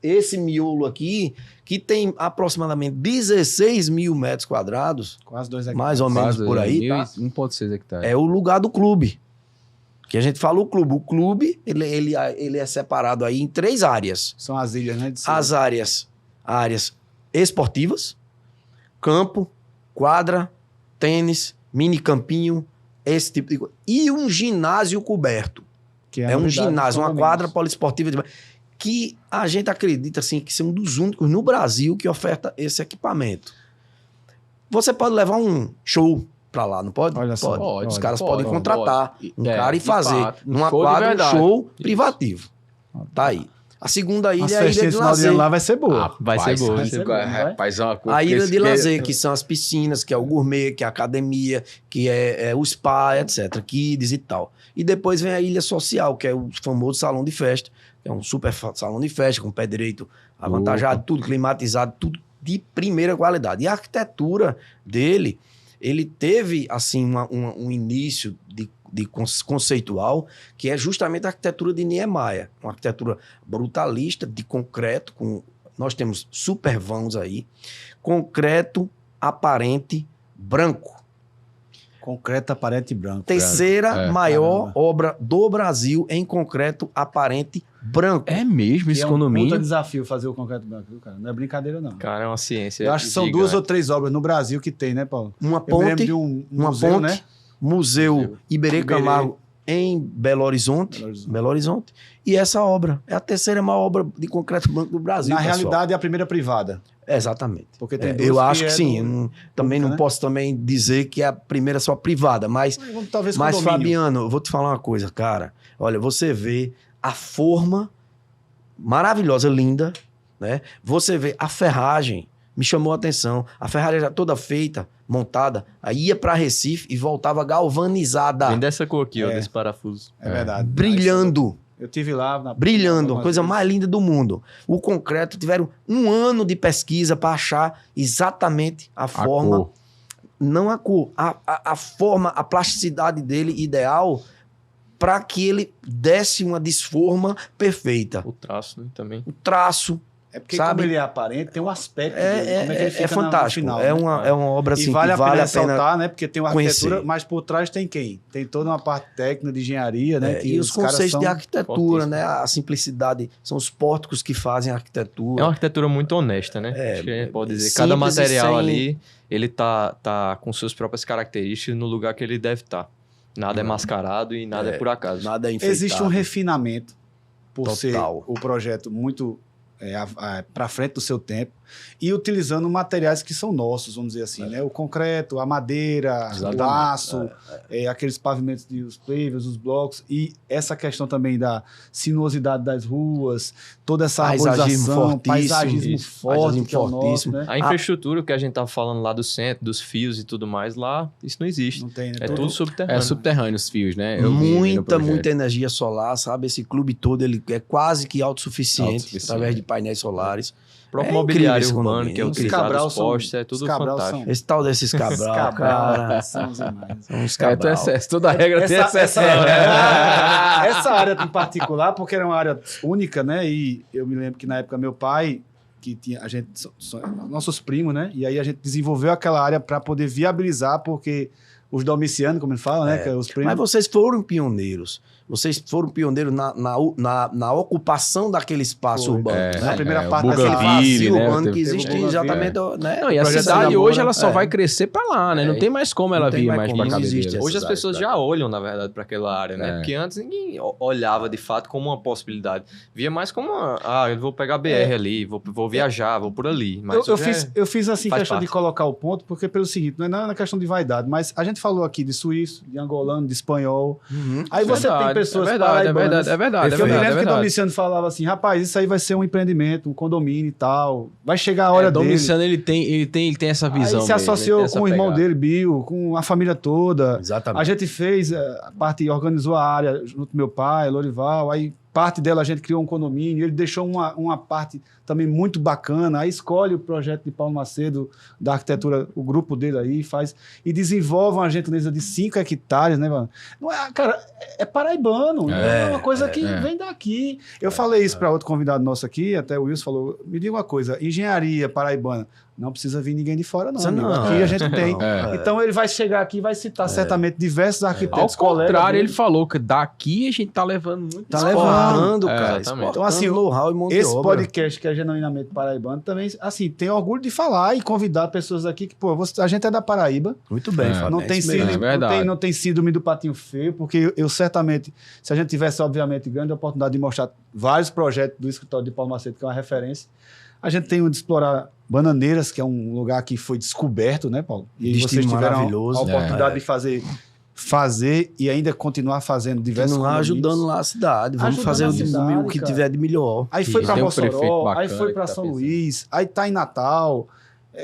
esse miolo aqui, que tem aproximadamente 16 mil metros quadrados, quase 2 hectares. Mais ou menos por aí, tá? 1,6 hectares. É o lugar do clube. Que a gente fala o clube. O clube, ele é separado aí em 3 áreas. São as ilhas, né? As áreas esportivas, campo, quadra, tênis, mini campinho, esse tipo de coisa. E um ginásio coberto. Que é um ginásio, uma quadra poliesportiva, que a gente acredita assim, que são um dos únicos no Brasil que oferta esse equipamento. Você pode levar um show pra lá, não pode? Olha só. Pode. Os caras podem contratar um cara e fazer numa quadra um show privativo. Tá aí. A segunda ilha é a ilha de lazer. Lá vai ser boa. Vai ser boa. A ilha de lazer, que são as piscinas, que é o gourmet, que é a academia, que é o spa, etc. Kids e tal. E depois vem a ilha social, que é o famoso salão de festa, que é um super salão de festa, com pé direito avantajado, tudo climatizado, tudo de primeira qualidade. E a arquitetura dele, ele teve, assim, um início de conceitual, que é justamente a arquitetura de Niemeyer, uma arquitetura brutalista, de concreto, nós temos super vãos aí, concreto aparente branco. Concreto aparente branco. Terceira maior obra do Brasil em concreto aparente branco. É mesmo esse condomínio? É um puta desafio fazer o concreto branco, cara. Não é brincadeira, não. Cara, é uma ciência. Eu acho que são 2 ou 3 obras no Brasil que tem, né, Paulo? Uma ponte, de um museu, né? Museu Iberê Camargo em Belo Horizonte. E essa obra é a terceira maior obra de concreto branco do Brasil. Na realidade, é a primeira privada. Exatamente. Porque tem duas eu acho que sim. Também não posso também dizer que é a primeira só privada, mas Fabiano, eu vou te falar uma coisa, cara. Olha, você vê a forma maravilhosa, linda, né? Você vê a ferragem, me chamou a atenção. A ferragem já toda feita, montada, aí ia para Recife e voltava galvanizada. Vem dessa cor aqui, ó, desse parafuso. É verdade. Brilhando. Eu tive lá. Brilhando, a coisa mais linda do mundo. O concreto, tiveram 1 ano de pesquisa para achar exatamente a forma. Cor. Não a cor, a forma, a plasticidade dele ideal para que ele desse uma desforma perfeita. O traço, né, também. O traço. É porque como ele é aparente, tem um aspecto dele, como é que ele fica fantástico. No final. É uma obra assim, e vale que vale a pena ressaltar, né? Porque tem uma arquitetura, conhecer. mas por trás tem quem? Tem toda uma parte técnica de engenharia, né? E os conceitos de arquitetura, né? A simplicidade, são os pórticos que fazem a arquitetura. É uma arquitetura muito honesta, né? Acho que a gente pode dizer. Cada material ali, ele tá com suas próprias características no lugar que ele deve estar. Nada é mascarado e nada é por acaso. Nada é enfeitado. Existe um refinamento por Total. ser o projeto muito para frente do seu tempo e utilizando materiais que são nossos, vamos dizer assim, né? O concreto, a madeira, o aço, aqueles pavimentos os pavers, os blocos, e essa questão também da sinuosidade das ruas, toda essa arborização, paisagismo forte, que é o nosso, né? A infraestrutura que a gente tá falando lá do centro, dos fios e tudo mais, lá, isso não existe. Não tem, né? É tudo subterrâneo. É subterrâneo os fios, né? Muita energia solar, sabe? Esse clube todo, ele é quase que autossuficiente. Através de painéis solares. O próprio mobiliário urbano que é utilizado, os postes, é tudo fantástico. Esse tal desses Cabral, cara. São os demais. São uns Cabral. Excesso, toda regra tem excesso. Essa área em particular, porque era uma área única, né? E eu me lembro que na época meu pai, que tinha nossos primos, né? E aí a gente desenvolveu aquela área para poder viabilizar, porque os domicianos, como ele fala, né? Que é os primos. Mas vocês foram pioneiros. Vocês foram pioneiros na ocupação daquele espaço urbano. Né? Na primeira parte dessa fase urbana que existe exatamente. Né? Não, e a cidade hoje ela só vai crescer para lá, né? Não tem mais como ela vir mais para cá. Hoje as pessoas já olham, na verdade, para aquela área, né? Porque antes ninguém olhava de fato como uma possibilidade. Via mais como eu vou pegar BR ali, vou viajar, vou por ali. Mas eu fiz assim questão de colocar o ponto, porque pelo seguinte, não é na questão de vaidade, mas a gente falou aqui de suíço, de angolano, de espanhol. Aí você tem pessoas paraibanas. É verdade. Eu me lembro que o Domiciano falava assim, rapaz, isso aí vai ser um empreendimento, um condomínio e tal. Vai chegar a hora dele. Domiciano, ele tem essa visão. Aí se associou com o irmão dele, Bill, com a família toda. Exatamente. A gente fez a parte, organizou a área junto com meu pai, Lorival, aí parte dela a gente criou um condomínio, ele deixou uma parte também muito bacana, aí escolhe o projeto de Paulo Macedo, da arquitetura, o grupo dele aí, faz, e desenvolve uma gentileza de 5 hectares, né, mano? Não é, cara, é paraibano, é uma coisa que vem daqui. Eu falei isso para outro convidado nosso aqui, até o Wilson falou, me diga uma coisa, engenharia paraibana, não precisa vir ninguém de fora, não. Aqui a gente tem. Então ele vai chegar aqui e vai citar certamente diversos arquitetos colegas. Ao contrário, ele falou que daqui a gente tá levando muito. Tá levando, cara. Então, assim, esse podcast que é genuinamente paraibano também, assim, tem orgulho de falar e convidar pessoas aqui que, pô, a gente é da Paraíba. Muito bem, Fábio. Não tem síndrome do patinho feio, porque eu certamente, se a gente tivesse, obviamente, grande oportunidade de mostrar vários projetos do escritório de Paulo Macedo, que é uma referência, a gente tem de explorar Bananeiras, que é um lugar que foi descoberto, né, Paulo? E vocês tiveram a oportunidade de fazer e ainda continuar fazendo diversos lá ajudando lá a cidade. Vamos fazer o que tiver de melhor. Aí foi para Mossoró, aí foi para São Luís, aí tá em Natal,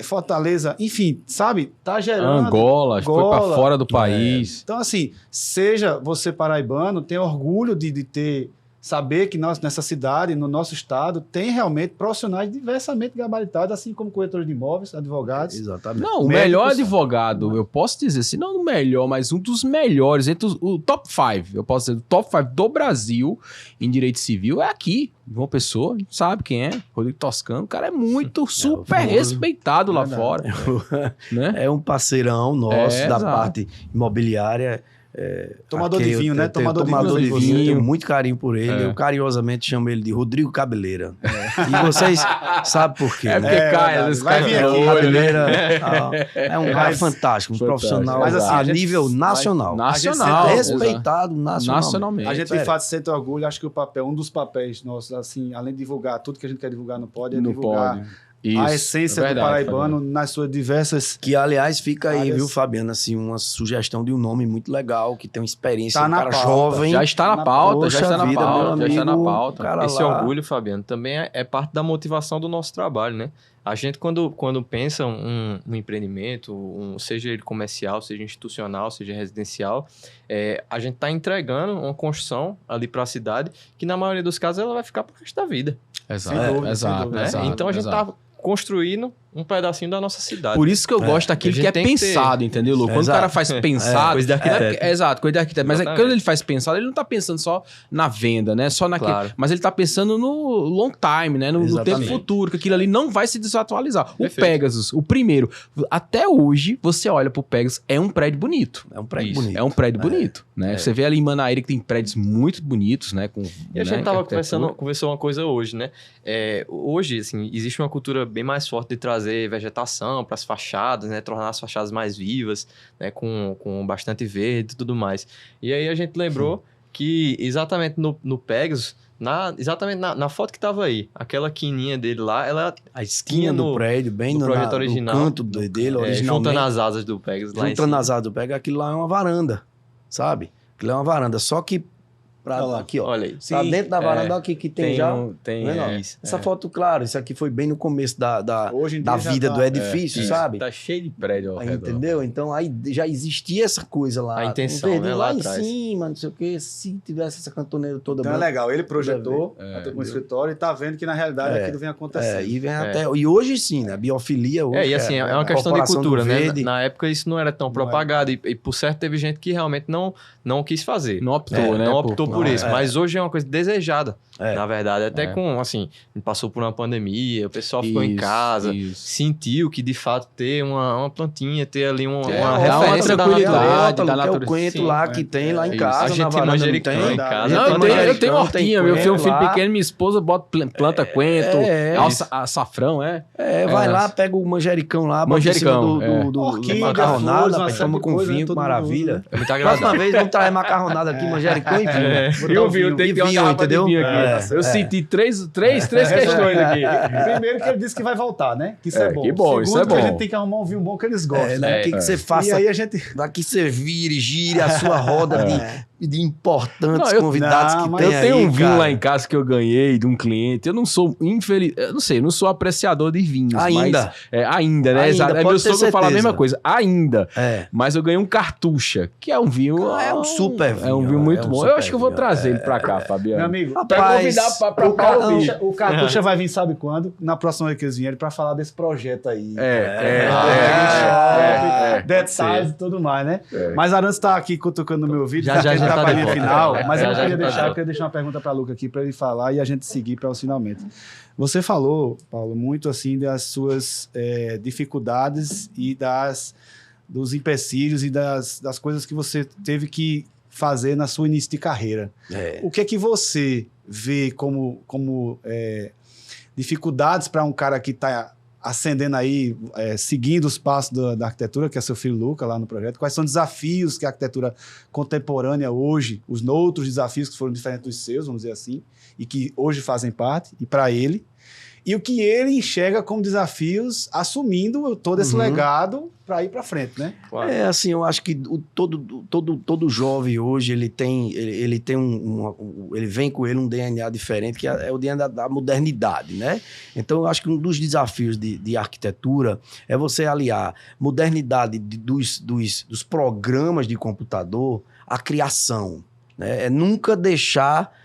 Fortaleza, enfim, sabe? Tá gerando... Angola, foi para fora do país. Então, assim, seja você paraibano, tem orgulho de ter... Saber que nós, nessa cidade, no nosso estado, tem realmente profissionais diversamente gabaritados, assim como corretores de imóveis, advogados. Exatamente. Não, o melhor advogado, eu posso dizer, se não o melhor, mas um dos melhores, entre o top 5, eu posso dizer, o top 5 do Brasil em direito civil é aqui. João Pessoa, a gente sabe quem é, Rodrigo Toscano, o cara é muito super respeitado lá fora. Né? É um parceirão nosso da parte imobiliária. Tomador de vinho, né? Tomador de vinho. Tenho muito carinho por ele. Eu carinhosamente chamo ele de Rodrigo Cabeleira. E vocês sabem por quê. É porque cai, às vezes vai vir aqui. Cabeleira é um cara fantástico, um profissional mas, assim, a nível nacional. Nacional. Respeitado nacionalmente. A gente, de fato, sente orgulho. Acho que um dos papéis nossos, assim, além de divulgar tudo que a gente quer divulgar no Pod, é divulgar... Isso, a essência do paraibano nas suas diversas... Que, aliás, fica aí, viu, Fabiano? Assim, uma sugestão de um nome muito legal, que tem uma experiência, um cara jovem. Já está na pauta, já está na pauta. Esse orgulho, Fabiano, também é parte da motivação do nosso trabalho, né? A gente, quando pensa um empreendimento, seja ele comercial, seja institucional, seja residencial, a gente está entregando uma construção ali para a cidade que, na maioria dos casos, ela vai ficar para o resto da vida. Exato. Então, a gente está construindo um pedacinho da nossa cidade. Por isso que eu gosto daquilo que é pensado, entendeu, Lu? Quando o cara faz pensado... coisa de arquiteto. Exato, coisa de arquiteto. Mas quando ele faz pensado, ele não tá pensando só na venda, né? Só naquele... Claro. Mas ele tá pensando no long time, né? No tempo futuro, que aquilo ali não vai se desatualizar. O Pegasus, o primeiro. Até hoje, você olha pro Pegasus, é um prédio bonito. É um prédio bonito. É um prédio bonito, né? Você vê ali em Manaíra que tem prédios muito bonitos, né? E a gente tava conversou uma coisa hoje, né? Hoje, assim, existe uma cultura bem mais forte de trazer vegetação para as fachadas, né? Tornar as fachadas mais vivas, né? Com bastante verde e tudo mais. E aí a gente lembrou que exatamente no Pegasus, exatamente na foto que tava aí, aquela quininha dele lá, ela... A esquina do prédio, bem no projeto original, no canto dele, originalmente. Juntando as asas do Pegasus lá juntando as asas do Pegasus, aquilo lá é uma varanda, sabe? Aquilo é uma varanda, só que aqui, ó. Olha aí. Tá dentro da varanda aqui que tem já. Essa foto, claro, isso aqui foi bem no começo da vida do edifício, sabe? Tá cheio de prédio ao redor. Entendeu? Então aí já existia essa coisa lá. A intenção, né? Lá em cima, não sei o quê. Se tivesse essa cantoneira toda. Então é legal. Ele projetou um escritório e tá vendo que na realidade aquilo vem acontecendo. E hoje sim, né? A biofilia hoje. E assim, é uma questão de cultura, né? Na época isso não era tão propagado e por certo teve gente que realmente não quis fazer. Não optou, né? Não optou por isso, mas hoje é uma coisa desejada, na verdade, até com, assim, passou por uma pandemia, o pessoal ficou em casa, sentiu que de fato ter uma plantinha, ter ali uma referência da natureza, que é o coentro lá que tem lá em casa, a gente tem manjericão em casa. Eu tenho hortinha, eu tenho um filho pequeno, minha esposa planta coentro, açafrão, vai lá, pega o manjericão lá, manjericão, do macarronada, toma com vinho, maravilha. Próxima vez vamos trazer macarronada aqui, manjericão e vinho. Eu vi, eu tenho que ter uma garrafa de vinho aqui. Eu senti três questões aqui. Primeiro que ele disse que vai voltar, né? Que isso é bom. Que bom, isso é bom. Que a gente tem que arrumar um vinho bom que eles gostam. Que você faça. E aí a gente... Daqui você gire a sua roda de importantes convidados que tem aí, eu tenho um vinho lá em casa que eu ganhei de um cliente. Eu não sou não sou apreciador de vinhos. Ainda? Mas, ainda, né? Ainda, Aí meu sogro fala a mesma coisa. Ainda. É. Mas eu ganhei um Cartucha, que é um vinho... É um super vinho. É um vinho muito bom. Eu acho que eu vou trazer ele pra cá, Fabiano. Meu amigo, pra convidar pra o Cartucha vai vir, sabe quando? Na próxima vez que eles vierem, pra falar desse projeto aí. Detalhes e tudo mais, né? Mas Arantes tá aqui cutucando no meu ouvido. Já tá pra linha final. Mas eu queria deixar uma pergunta para Luca aqui, para ele falar e a gente seguir para os finalmente. Você falou, Paulo, muito assim das suas dificuldades e dos empecilhos e das coisas que você teve que fazer na sua início de carreira. O que é que você vê como dificuldades para um cara que está ascendendo aí, seguindo os passos da arquitetura, que é seu filho Luca lá no projeto? Quais são os desafios que a arquitetura contemporânea hoje, os outros desafios que foram diferentes dos seus, vamos dizer assim, e que hoje fazem parte, e para ele, e o que ele enxerga como desafios, assumindo todo esse legado para ir para frente, né? Assim, eu acho que todo jovem hoje, ele vem com ele um DNA diferente, que é o DNA da modernidade, né? Então, eu acho que um dos desafios de arquitetura é você aliar modernidade dos programas de computador à criação, né? É nunca deixar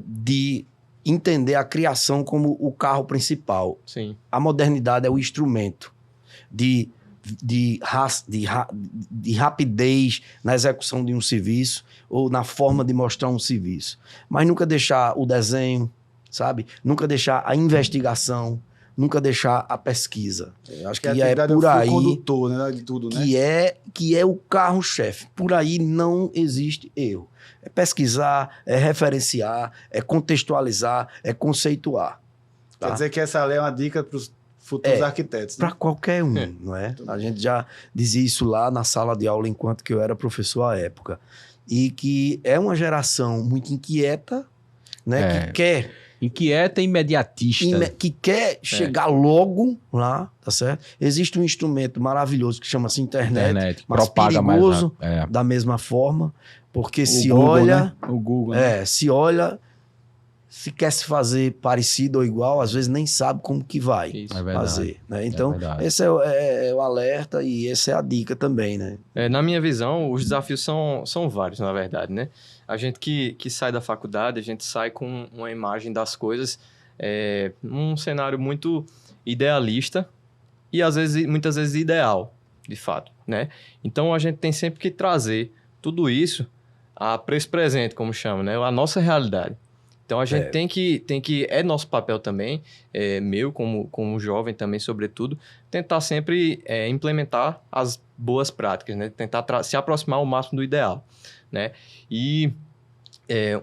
de entender a criação como o carro principal. Sim. A modernidade é o instrumento de rapidez na execução de um serviço ou na forma de mostrar um serviço. Mas nunca deixar o desenho, sabe? Nunca deixar a investigação, nunca deixar a pesquisa. Eu acho que é por aí condutor, né, de tudo, né? Que é o carro-chefe. Por aí não existe erro. É pesquisar, é referenciar, é contextualizar, é conceituar. Tá? Quer dizer que essa lei é uma dica para os futuros arquitetos. Para qualquer um, não é? A gente já dizia isso lá na sala de aula enquanto que eu era professor à época. E que é uma geração muito inquieta, né? Que quer... Inquieta e imediatista. Que quer chegar logo lá, tá certo? Existe um instrumento maravilhoso que chama-se internet, mas propaga perigoso mais da mesma forma, porque o Google, se olha, se quer se fazer parecido ou igual, às vezes nem sabe como que vai fazer. Né? Então, esse é o alerta e essa é a dica também, né? Na minha visão, os desafios são vários, na verdade, né? A gente que sai da faculdade, a gente sai com uma imagem das coisas, num cenário muito idealista e, muitas vezes, ideal, de fato, né? Então, a gente tem sempre que trazer tudo isso para esse presente, como chama, né? A nossa realidade. Então, a gente tem que... É nosso papel também, meu como jovem também, sobretudo, tentar sempre implementar as boas práticas, né? Tentar se aproximar ao máximo do ideal, né? E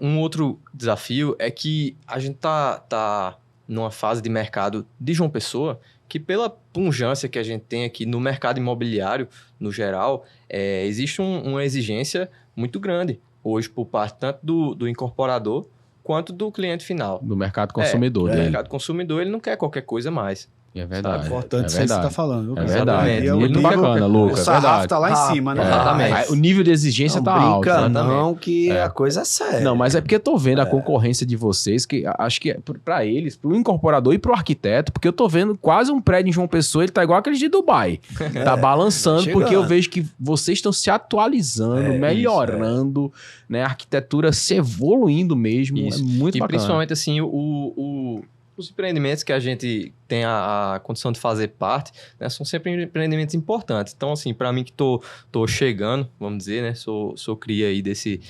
um outro desafio é que a gente tá numa fase de mercado de João Pessoa que, pela pujança que a gente tem aqui no mercado imobiliário, no geral, existe uma exigência muito grande hoje por parte tanto do incorporador quanto do cliente final. Do mercado consumidor. Do mercado consumidor, ele não quer qualquer coisa mais. É verdade. É importante isso que você está falando. É verdade. Muito bacana, Lucas. O sarrafo está lá em cima, né? Exatamente. O nível de exigência está alto. Não, que a coisa é séria. Não, mas é porque eu tô vendo a concorrência de vocês, que acho que para eles, pro incorporador e pro arquiteto, porque eu tô vendo quase um prédio em João Pessoa, ele tá igual aqueles de Dubai. Tá balançando, porque eu vejo que vocês estão se atualizando, melhorando, né? A arquitetura se evoluindo mesmo. Isso. É muito bacana. E principalmente, assim, os empreendimentos que a gente tem a condição de fazer parte, né, são sempre empreendimentos importantes. Então, assim, para mim que tô chegando, vamos dizer, né, sou cria aí desse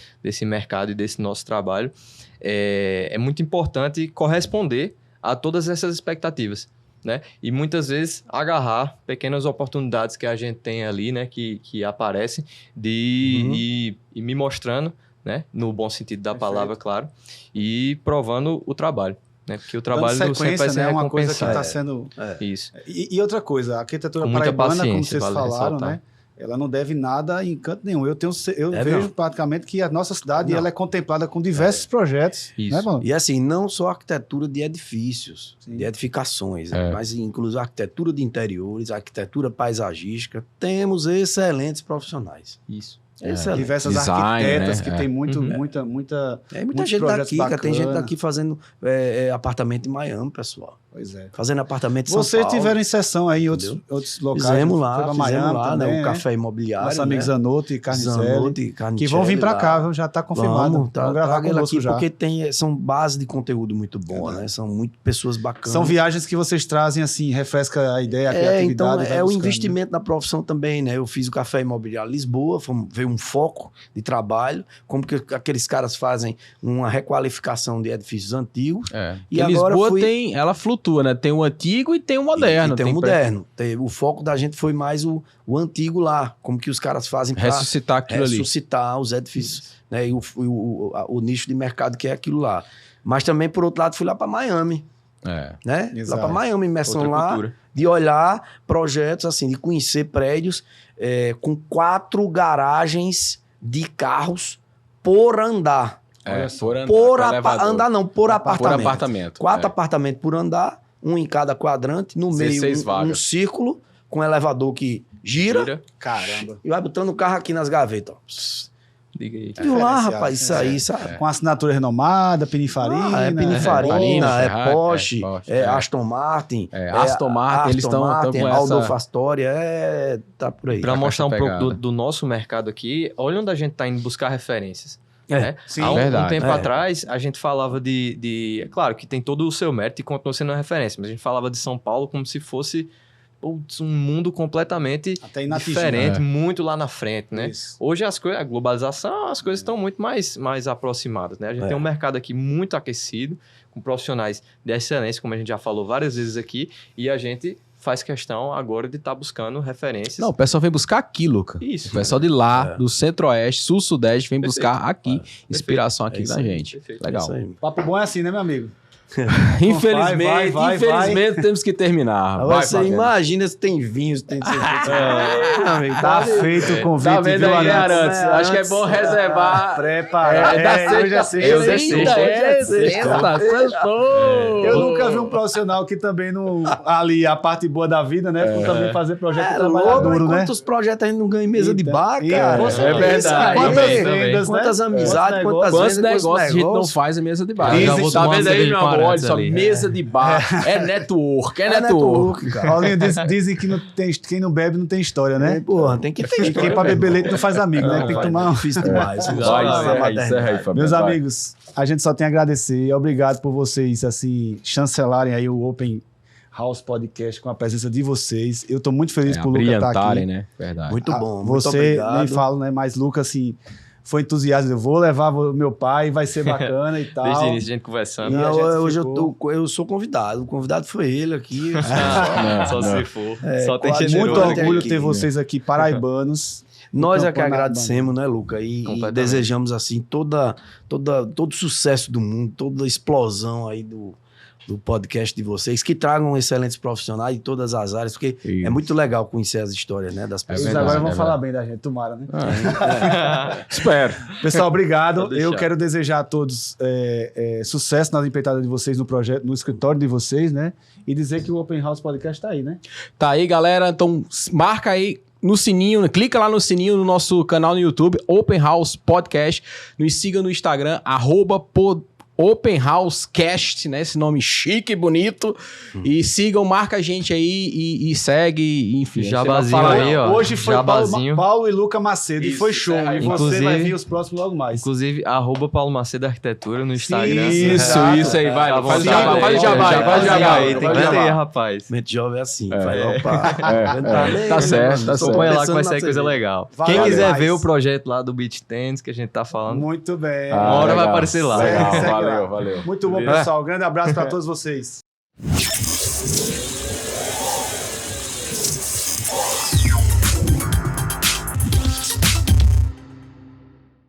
mercado e desse nosso trabalho, é muito importante corresponder a todas essas expectativas, né? E muitas vezes agarrar pequenas oportunidades que a gente tem ali, né, que aparecem, e me mostrando, né, no bom sentido da palavra, claro, e provando o trabalho. Né? Porque o trabalho sempre vai ser é uma coisa que está sendo... Isso. E outra coisa, a arquitetura paraibana, como vocês falaram, né? Ela não deve nada em canto nenhum. Eu vejo praticamente que a nossa cidade ela é contemplada com diversos projetos. Isso. Né, mano? E assim, não só arquitetura de edifícios, de edificações, mas inclusive arquitetura de interiores, arquitetura paisagística. Temos excelentes profissionais. Isso. Diversas arquitetas, né? Que tem muita gente daqui, cara. Tem gente daqui fazendo apartamento em Miami, pessoal. Pois é. Fazendo apartamento em São Vocês Paulo. tiveram inserção aí em outros locais. Fizemos lá, Miami também, né? O Café Imobiliário. Nosso amigo Zanotti e Carnicelli. Que vão vir para cá, já está confirmado. Vamos gravar conosco já. Porque são base de conteúdo muito boa, né? São muito pessoas bacanas. São viagens que vocês trazem, assim, refresca a ideia, a criatividade. Então, é o investimento na profissão também, né? Eu fiz o Café Imobiliário Lisboa, veio um foco de trabalho, como que aqueles caras fazem uma requalificação de edifícios antigos. E agora Lisboa ela flutua, né? Tem o antigo e tem o moderno. E tem o moderno. O foco da gente foi mais o antigo lá, como que os caras fazem para ressuscitar aquilo ali. Ressuscitar os edifícios, né? E o nicho de mercado que é aquilo lá. Mas também, por outro lado, fui lá para Miami. Né? Lá para Miami, imersão lá, cultura. De olhar projetos, assim, de conhecer prédios com 4 garagens de carros por andar. Por apartamento. 4 apartamentos por andar, um em cada quadrante, no meio um círculo com elevador que gira. Caramba. E vai botando o carro aqui nas gavetas. Diga aí. Viu lá, rapaz, isso aí, sabe? Com assinatura renomada, Pininfarina. Pininfarina, Porsche, Aston Martin. Aston Martin, eles estão com Aldolfo Astoria, tá por aí. Para mostrar um pouco do nosso mercado aqui, olha onde a gente tá indo buscar referências. Sim, há um tempo atrás, a gente falava de... Claro que tem todo o seu mérito e continua sendo uma referência, mas a gente falava de São Paulo como se fosse um mundo completamente diferente, muito lá na frente, né? Isso. Hoje a globalização, as coisas estão muito mais aproximadas, né? A gente tem um mercado aqui muito aquecido, com profissionais de excelência, como a gente já falou várias vezes aqui, e a gente faz questão agora de estar buscando referências. Não, o pessoal vem buscar aqui, Luca. Isso. O pessoal de lá, do Centro-Oeste, Sul-Sudeste, vem buscar aqui inspiração aqui da gente. Legal. Papo bom é assim, né, meu amigo? Infelizmente temos que terminar. Você imagina se tem vinho, se tem... Tá feito o convite. Tá vendo aí, Arantes? Acho que é bom reservar. Preparar. Hoje é sexta. Eu nunca vi um profissional que também não... Ali, a parte boa da vida, né? Por também fazer projeto de trabalhar duro, né? Quantos projetos a gente não ganha em mesa de bar, cara? É verdade. Quantas amizades, quantos negócios a gente não faz em mesa de bar. Tá vendo aí, meu amor? Olha só, mesa de bar. É network, cara. Paulinho, dizem que quem não bebe não tem história, né? Porra, tem que ter história. Quem pra beber leite não faz amigo, né? Tem que tomar difícil demais. Meus amigos, a gente só tem a agradecer. Obrigado por vocês, assim, chancelarem aí o Open House Podcast com a presença de vocês. Eu tô muito feliz por o Luca estar aqui. Né? Verdade. Muito bom, muito obrigado. Nem falo, né? Mas Luca, assim... Foi entusiasta, eu vou levar meu pai, vai ser bacana e tal. Desde o início a gente conversando. Hoje eu sou convidado. O convidado foi ele aqui. Só se for. Só tem muito orgulho ter vocês aqui, paraibanos. Nós é que agradecemos, né, Luca? E desejamos, assim, todo o sucesso do mundo, toda a explosão aí do podcast de vocês, que tragam excelentes profissionais de todas as áreas, porque é muito legal conhecer as histórias, né, das pessoas. Agora vão falar bem da gente, tomara, né? Espero. Pessoal, obrigado. Eu quero desejar a todos sucesso nas empreitadas de vocês no projeto, no escritório de vocês, né? E dizer que o Open House Podcast tá aí, né? Tá aí, galera. Então, marca aí no sininho, clica lá no sininho no nosso canal no YouTube, Open House Podcast. Nos siga no Instagram, Open House Cast, né? Esse nome chique e bonito. E sigam, marca a gente aí e segue, enfim. Jabazinho aí, ó. Hoje foi Paulo e Luca Macedo. Isso, e foi show. E você vai vir os próximos logo mais. Inclusive, @Paulo Macedo Arquitetura no Instagram. Isso aí. Vai, faz o jabá. Faz o jabá aí. Tem que ter, rapaz. Mente jovem é assim. Tá certo. Acompanha lá que vai sair coisa legal. Quem quiser ver o projeto lá do Beach Tennis que a gente tá falando. Muito bem. Uma hora vai aparecer lá. Valeu. Muito bom, pessoal. Grande abraço para todos vocês.